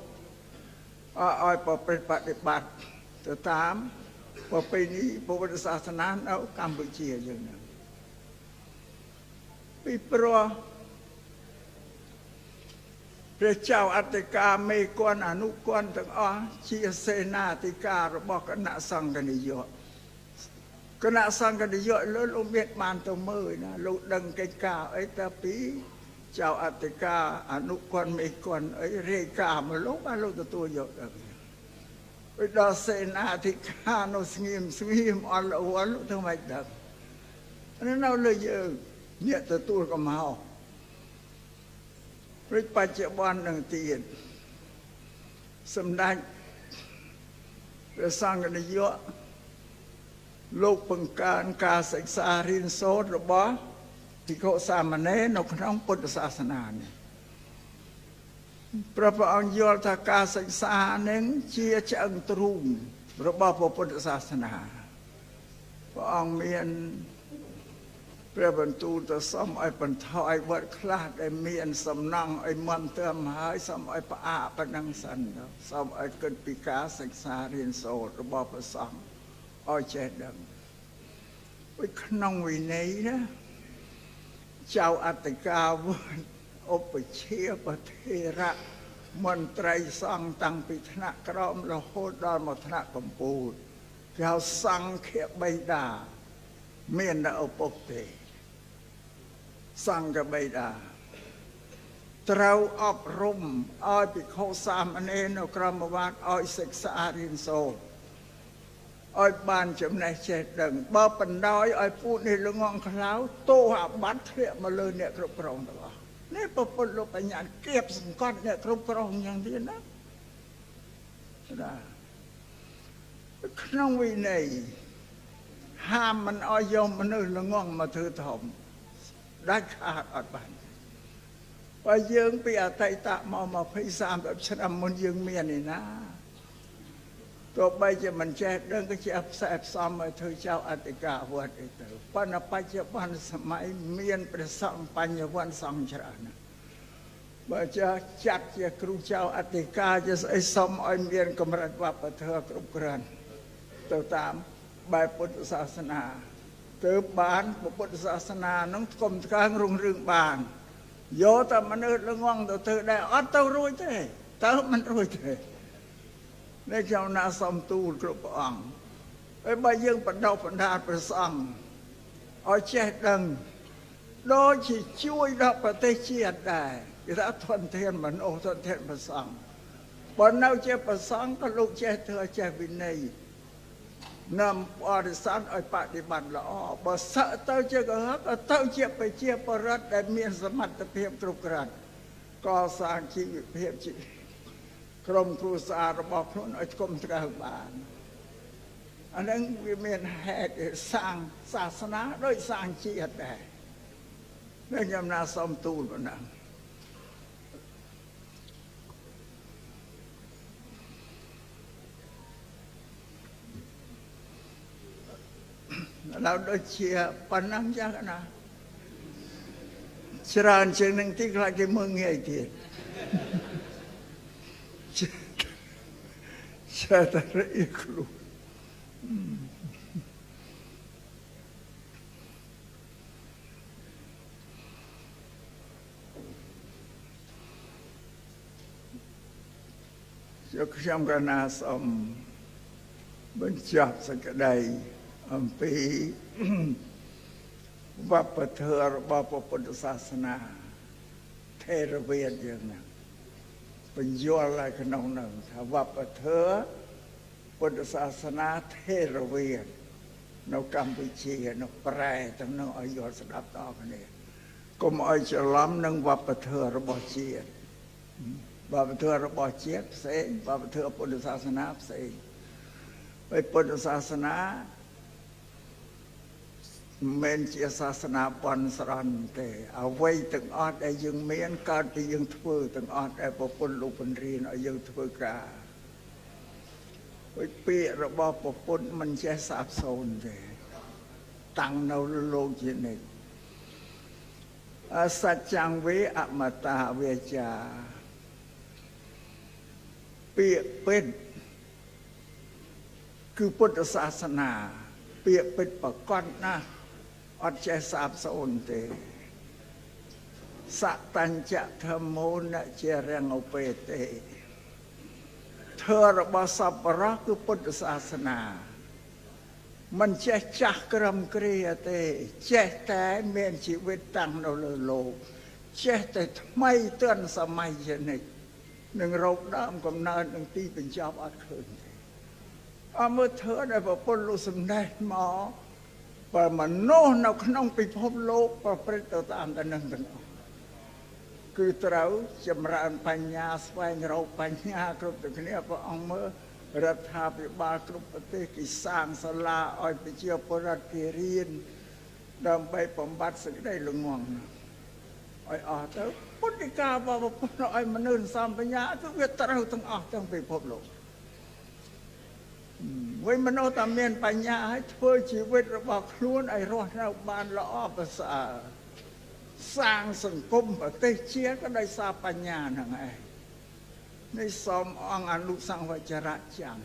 oi bỏ bệt bạt từ 8 bỏ bênนี้ bộ vậtศาสนา ở Campuchia như này vì pro ព្រះចៅអធិការមេគន្ធអនុគន្ធទាំងអស់ជាសេនាធិការរបស់គណៈសង្ឃនាយកគណៈសង្ឃនាយកលោកមានបានទៅមើលណាលោកដឹងកិច្ចការអីតែពីចៅអធិការអនុគន្ធមេគន្ធអីរាយការណ៍មកលោកបានលោកទទួលយកដល់ពេលដល់សេនាធិការនោះស្ងៀមអល់អល់លោកធ្វើម៉េចដឹងអានោះលើយើងអ្នកទទួលក៏មកព្រឹកបច្ចុប្បន្ននឹងទៀតសម្ដេចព្រះសង្ឃនាយកលោកបង្កើនការសិក្សារៀនសូត្ររបស់ភិក្ខុសាមណេរនៅក្នុងពុទ្ធសាសនានេះព្រះអង្គយល់ថាការសិក្សានឹងជាឆ្អឹងទ្រូងរបស់ពុទ្ធសាសនាព្រះអង្គមានព្រះបន្ទូលទៅសុំឲ្យបន្ថយវត្តខ្លះដែលមានសំណង់ឲ្យមន់ទៅហើយសុំឲ្យផ្អាកប៉ុណ្ណឹងសិនសុំឲ្យគិតពីការសិក្សារៀនសូត្ររបស់ព្រះសង្ឃឲ្យចេះដឹងពីក្នុងវិន័យណាចៅអធិការវត្តឧបជាប្រធេរៈមន្ត្រីសង្ឃតាំងពីថ្នាក់ក្រោមរហូតដល់មកថ្នាក់កំពូលគេហៅសង្ឃបិតាមាននៅឪពុកទេសង្ឃបិតាត្រូវអប់រំឲ្យភិក្ខុសាមណេរនៅក្រមវត្តឲ្យសិក្សារៀនសូត្រឲ្យបានចំណេះចេះដឹងបើបណ្ដោយឲ្យពូនេះល្ងងខ្លៅទោសអាបត្តិធ្លាក់មកលើអ្នកគ្រប់គ្រងទាំងអស់នេះពុទ្ធលោកបញ្ញាគៀបសង្កត់អ្នកគ្រប់គ្រងយ៉ាងទៀតណាក្នុងវិន័យហាមមិនឲ្យយកមនុស្សល្ងងមកធ្វើធំដាច់ខាតអត់បានបើយើងពីអតីតមក20-30 ឆ្នាំមុនយើងមាននេះណាទោះបីជាមិនចេះដឹងក៏ជាផ្សេងផ្សំឲ្យធ្វើចៅអធិការវត្តអីទៅប៉ុន្តែបច្ចុប្បន្នសម័យមានព្រះសង្ឃបញ្ញវន្តសង្ឃច្រើនណាស់បើចាចាត់ជាគ្រូចៅអធិការជាស្អីសុំឲ្យមានកម្រិតវប្បធម៌គ្រប់គ្រាន់ទៅតាមបែបពុទ្ធសាសនាទើបបានពុទ្ធសាសនានឹងស្គមស្កើងរុងរឿងបានយកតែមនុស្សល្ងងទៅធ្វើដែរអត់ទៅរួចទេទៅមិនរួចទេនេះខ្ញុំណាសុំទូលគ្រប់ព្រះអង្គហើយបើយើងបណ្ដុះបណ្ដាលព្រះសង្ឃឲ្យចេះដឹងដូចជាជួយដល់ប្រទេសជាតិដែរគេថាធនធានមនុស្សធនធានព្រះសង្ឃបើនៅជាព្រះសង្ឃក៏លោកចេះធ្វើចេះវិន័យនាំបរិស័ទឲ្យបដិបត្តិល្អបើសឹកទៅជាកុហកក៏ទៅជាប្រជាពលរដ្ឋដែលមានសមត្ថភាពគ្រប់គ្រាន់កសាងជីវភាពក្រុមគ្រួសាររបស់ខ្លួនឲ្យស្គមស្កើងបានអានឹងវាមានហេតុសាងសាសនាដោយសាងជាតិដែរនេះខ្ញុំណាសូមទូលប៉ុណ្ណឹងเราដូចជាប៉ុណ្ណឹងចឹងណាច្រើនជាងនឹងទីខ្លះគេមើងងាយទៀតចេះតែរៀបខ្លួនយកខ្ញុំកណាសូមបញ្ចប់សេចក្តីអំពីវប្បធម៌របស់ពុទ្ធសាសនាថេរវាទយើងណាបញ្យល់ឲ្យក្នុងនោះថាវប្បធម៌ពុទ្ធសាសនាថេរវាទនៅកម្ពុជានៅប្រែទាំងនោះឲ្យយល់ស្ដាប់តគ្នា កុំឲ្យច្រឡំនឹងវប្បធម៌របស់ជាតិវប្បធម៌របស់ជាតិផ្សេងវប្បធម៌ពុទ្ធសាសនាផ្សេងហើយពុទ្ធសាសនាមិនជាសាសនាបន់ស្រន់ទេអ្វីទាំងអស់ដែលយើងមានកើតពីយើងធ្វើទាំងអស់ដែលប្រពន្ធលោកបញ្រៀនឲ្យយើងធ្វើការហើយពាក្យរបស់ប្រពន្ធមិនចេះសាបសូន្យទេតាំងនៅលើលោកជានិច្ចសច្ចង្វេអមតាវាចាពាក្យពេចន៍គឺពុទ្ធសាសនាពាក្យពេចន៍ប្រកបណាស់អត់ចេះសាបសូន្យទេសតញ្ចធម្មោនជារងឧបេទេធម៌របស់សពរៈគឺពុទ្ធសាសនាមិនចេះចាស់ក្រំគ្រាទេចេះតែមានជីវិតតាំងនៅលើលោកចេះតែថ្មីទាន់សម័យជានិច្ចនឹងរកដើមកំណើតនឹងទីបញ្ចប់អត់ឃើញទេអមធម៌ដែលប្រពន្ធលោកសំដែងមកបើមនុស្សនៅក្នុងពិភពលោកប្រព្រឹត្តទៅតាមតែនឹងទាំងអស់គឺត្រូវចម្រើនបញ្ញាស្វែងរកបញ្ញាគ្រប់ទាំងគ្នាព្រះអង្គមើលរដ្ឋាភិបាលគ្រប់ប្រទេសគេសាងសាលាឲ្យប្រជាពលរដ្ឋគេរៀនដើម្បីបំបត្តិសេចក្តីល្ងង់ឲ្យអស់ទៅពុទ្ធិការបស់ប្រពន្ធឲ្យមនុស្សសំបញ្ញាគឺវាត្រូវទាំងអស់ទាំងពិភពលោកវិញមនុស្សតែមានបញ្ញាឲ្យធ្វើជីវិតរបស់ខ្លួនឲ្យរស់នៅបានល្អប្រសើរសាងសង្គមប្រទេសជាតិក៏ដោយសារបញ្ញាហ្នឹងឯងនេះសូមអង្គអនុសង្វចរៈចាំ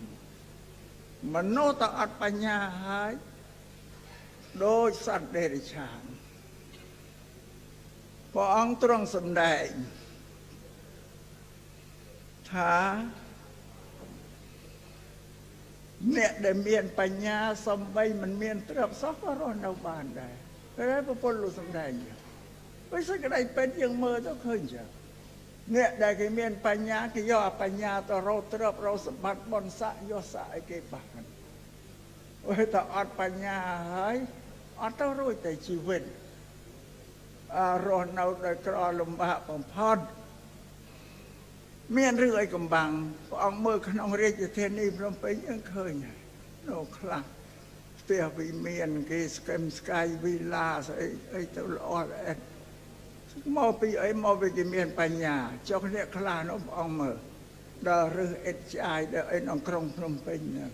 មនុស្សតែអត់បញ្ញាហើយដោយសត្វដេរឆានព្រះអង្គទ្រង់សម្ដែងថាអ្នកដែលមានបញ្ញាសំបីមិនមានទ្រព្យសោះក៏រស់នៅបានដែរតែប្រពន្ធលោកសម្ដែងវិញសេចក្តីពិតយើងមើលទៅឃើញចឹងអ្នកដែលគេមានបញ្ញាគេយកបញ្ញាទៅរកទ្រព្យរកសម្បត្តិបនស័កយកស័កឲ្យគេបានអូយតែអត់បញ្ញាហើយអត់ទៅរួចតែជីវិតរស់នៅដោយក្រលំបាកបំផុតមានរឿងអីកំបាំងព្រះអង្គមើលក្នុងរាជធានីភ្នំពេញយើងឃើញហើយនៅខ្លះផ្ទះវិមានគេស្កឹមស្កាយវិឡាស្អីទៅល្អល្អិតមកពីអីមកពីគេមានបញ្ញាចុះអ្នកខ្លះនោះព្រះអង្គមើលដល់រឹសអិតចាយដល់អីក្នុងក្រុងភ្នំពេញហ្នឹង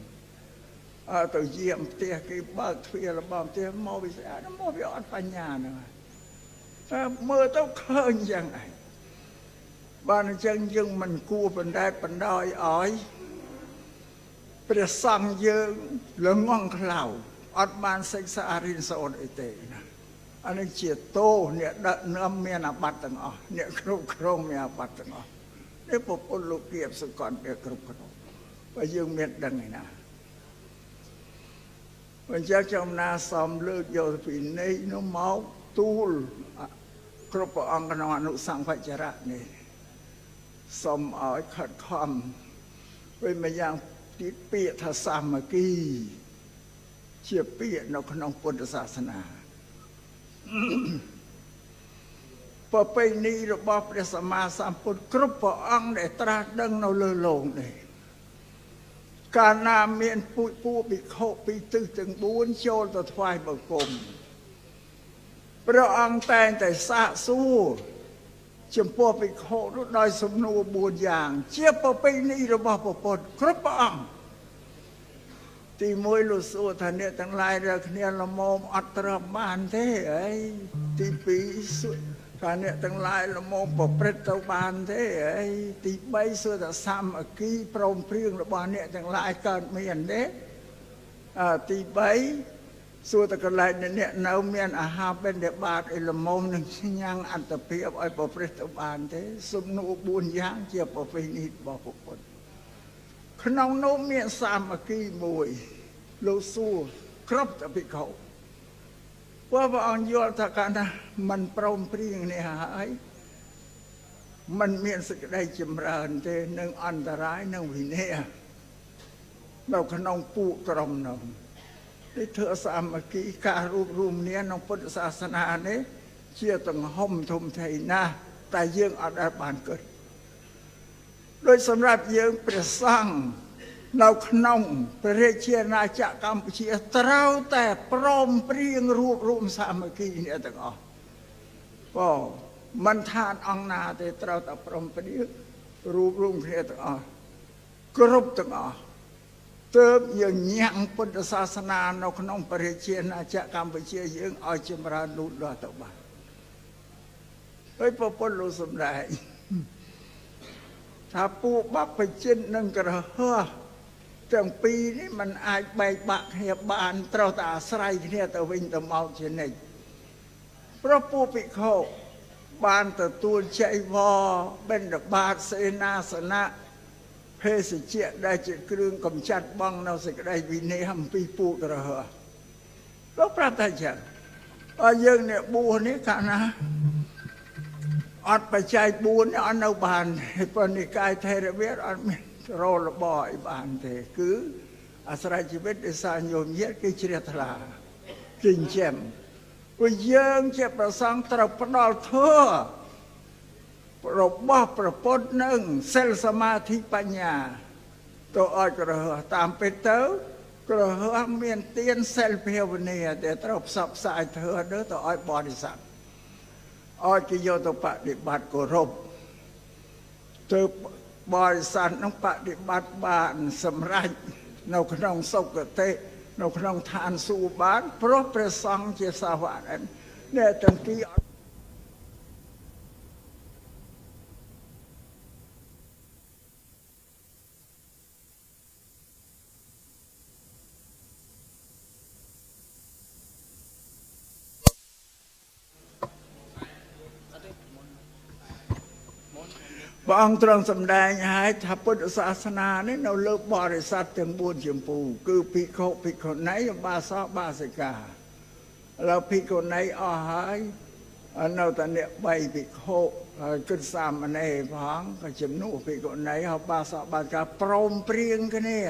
ទៅយាមផ្ទះគេបើកទ្វាររបស់ផ្ទះមកពីស្អាតមកពីអត់បញ្ញាហ្នឹងតែមើលទៅឃើញយ៉ាងឯងបានអញ្ចឹងយើងមិនគួរបណ្ដែតបណ្ដោយឲ្យព្រះសង្ឃយើងល្ងង់ខ្លៅអត់បានសិក្សារៀនសូត្រអីទេណាអានេះជាតោអ្នកដឹកនាំមានអាបត្តិទាំងអស់អ្នកគ្រប់គ្រងមានអាបត្តិទាំងអស់នេះពុទ្ធលោកគៀបសកលវាគ្រប់គ្រងបើយើងមានដឹងឯណាបញ្ជាក់ចំណាសំលើកយកពីនេះនោះមកទូលគ្រប់ព្រះអង្គក្នុងអនុសង្វចរៈនេះសូមឲ្យខិតខំវិញម្យ៉ាងទៀតពាក្យថាសាមគ្គីជាពាក្យនៅក្នុងពុទ្ធសាសនាប្រពៃណីរបស់ព្រះសម្មាសម្ពុទ្ធគ្រប់ព្រះអង្គដែលត្រាស់ដឹងនៅលើលោកនេះកាលណាមានពួកភិក្ខុពីទិសទាំង4ចូលទៅថ្វាយបង្គំព្រះអង្គតែងតែសាកសួរចំពោះភិក្ខុនោះដោយសំណួរ4យ៉ាងជាប្រពៃណីរបស់ព្រះពុទ្ធគ្រប់ព្រះអង្គទី1លោកសួរថាអ្នកទាំងឡាយរើគ្នាល្មមអត់ត្រឹមបានទេអីទី2សួរថាអ្នកទាំងឡាយល្មមប្រព្រឹត្តទៅបានទេអីទី3សួរថាសាមគ្គីព្រមព្រៀងរបស់អ្នកទាំងឡាយកើតមានទេទី3សួរតែកន្លែងអ្នកនៅមានអាហារបិណ្ឌបាតឲ្យល្មមនឹងញ៉ាំងអត្តភាពឲ្យប្រព្រឹត្តទៅបានទេសំណួរ4យ៉ាងជាប្រពៃណីរបស់ពុទ្ធក្នុងនោះមានសាមគ្គីមួយលោកសួរគ្រប់តែភិក្ខុព្រះអង្គយល់ថាកាលណាមិនព្រមព្រៀងនេះហើយมันមានសេចក្តីចម្រើនទេនឹងអន្តរាយនឹងវិន័យនៅក្នុងពួកក្រុមនោះនេះធ្វើសាមគ្គីការរួមគ្នាក្នុងពុទ្ធសាសនានេះ ជាទាំងហុំធំធេងណាស់តែយើងអត់ដែលបានគិតដោយសម្រាប់យើងព្រះសង្ឃនៅក្នុងព្រះរាជាណាចក្រកម្ពុជាត្រូវតែព្រមព្រៀងរួបរวมសាមគ្គីគ្នាទាំងអស់បងមិនថាអង្គណាទេត្រូវតែព្រមព្រៀងរួបរวมគ្នាទាំងអស់គ្រប់ទាំងអស់ទើបយើងញ៉ាំងពុទ្ធសាសនានៅក្នុងព្រះរាជាណាចក្រកម្ពុជាយើងឲ្យចម្រើនលូតលាស់ទៅបានហើយប្រពន្ធលោកសំដែងថាពួកបព្វជិតនិងក្រហមទាំងពីរនេះมันអាចបែកបាក់គ្នាបានត្រូវតែអាស្រ័យគ្នាទៅវិញទៅមកជានិច្ចព្រោះពួកភិក្ខុបានទទួលចៃវរបិណ្ឌបាតសេនាសនៈភេសជ្ជៈដែលជាគ្រឿងកម្ចាត់បងនៅសេចក្តីវិន័យអំពីពួកក្រហមលោកប្រាប់ថាចឹងឲ្យយើងអ្នកបួសនេះកាលណាអត់បច្ច័យ4នេះអត់នៅបានព្រោះនិកាយថេរវាទអត់មានរលបអីបានទេគឺអាស្រ័យជីវិតដោយសារញោមញាតគឺជ្រះថ្លាចិញ្ចឹមព្រោះយើងជាប្រសង់ត្រូវផ្ដល់ធម៌របស់ព្រះពុទ្ធនឹងសិលសមាធិបញ្ញាទៅឲ្យក្រហមតាមពិតទៅក្រហមមានទានសិលភាវនាដែលត្រូវផ្សព្វផ្សាយធ្វើទៅឲ្យបរិស័ទឲ្យគេយកទៅបដិបត្តិគោរពទៅបរិស័ទនឹងបដិបត្តិបានសម្រេចនៅក្នុងសុគតិនៅក្នុងឋានសួគ៌បានព្រោះព្រះសង្ឃជាសាវកអ្នកទាំងពីរព្រះអង្គទ្រង់សម្ដែងឲ្យថាពុទ្ធសាសនានេះនៅលើបរិស័ទទាំង4ចម្ពោះគឺភិក្ខុភិក្ខុនីឧបាសកបាសិកាឥឡូវភិក្ខុនីអស់ហើយនៅតែអ្នក3ភិក្ខុហើយគិតសាមណេរផងក៏ជំនួសភិក្ខុនីហើយបាសកបាសិកាព្រមព្រៀងគ្នា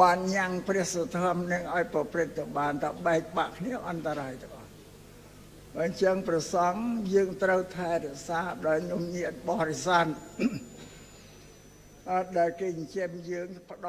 បានញ៉ាំងព្រះសទ្ធធម្មនឹងឲ្យប្រព្រឹត្តទៅបានតែបែកបាក់គ្នាអន្តរាយទៅអញ្ចឹងព្រះសង្ឃយើងត្រូវថែរក្សាដោយញោមញាតបរិស័ទដែលគេចិញ្ចឹមយើង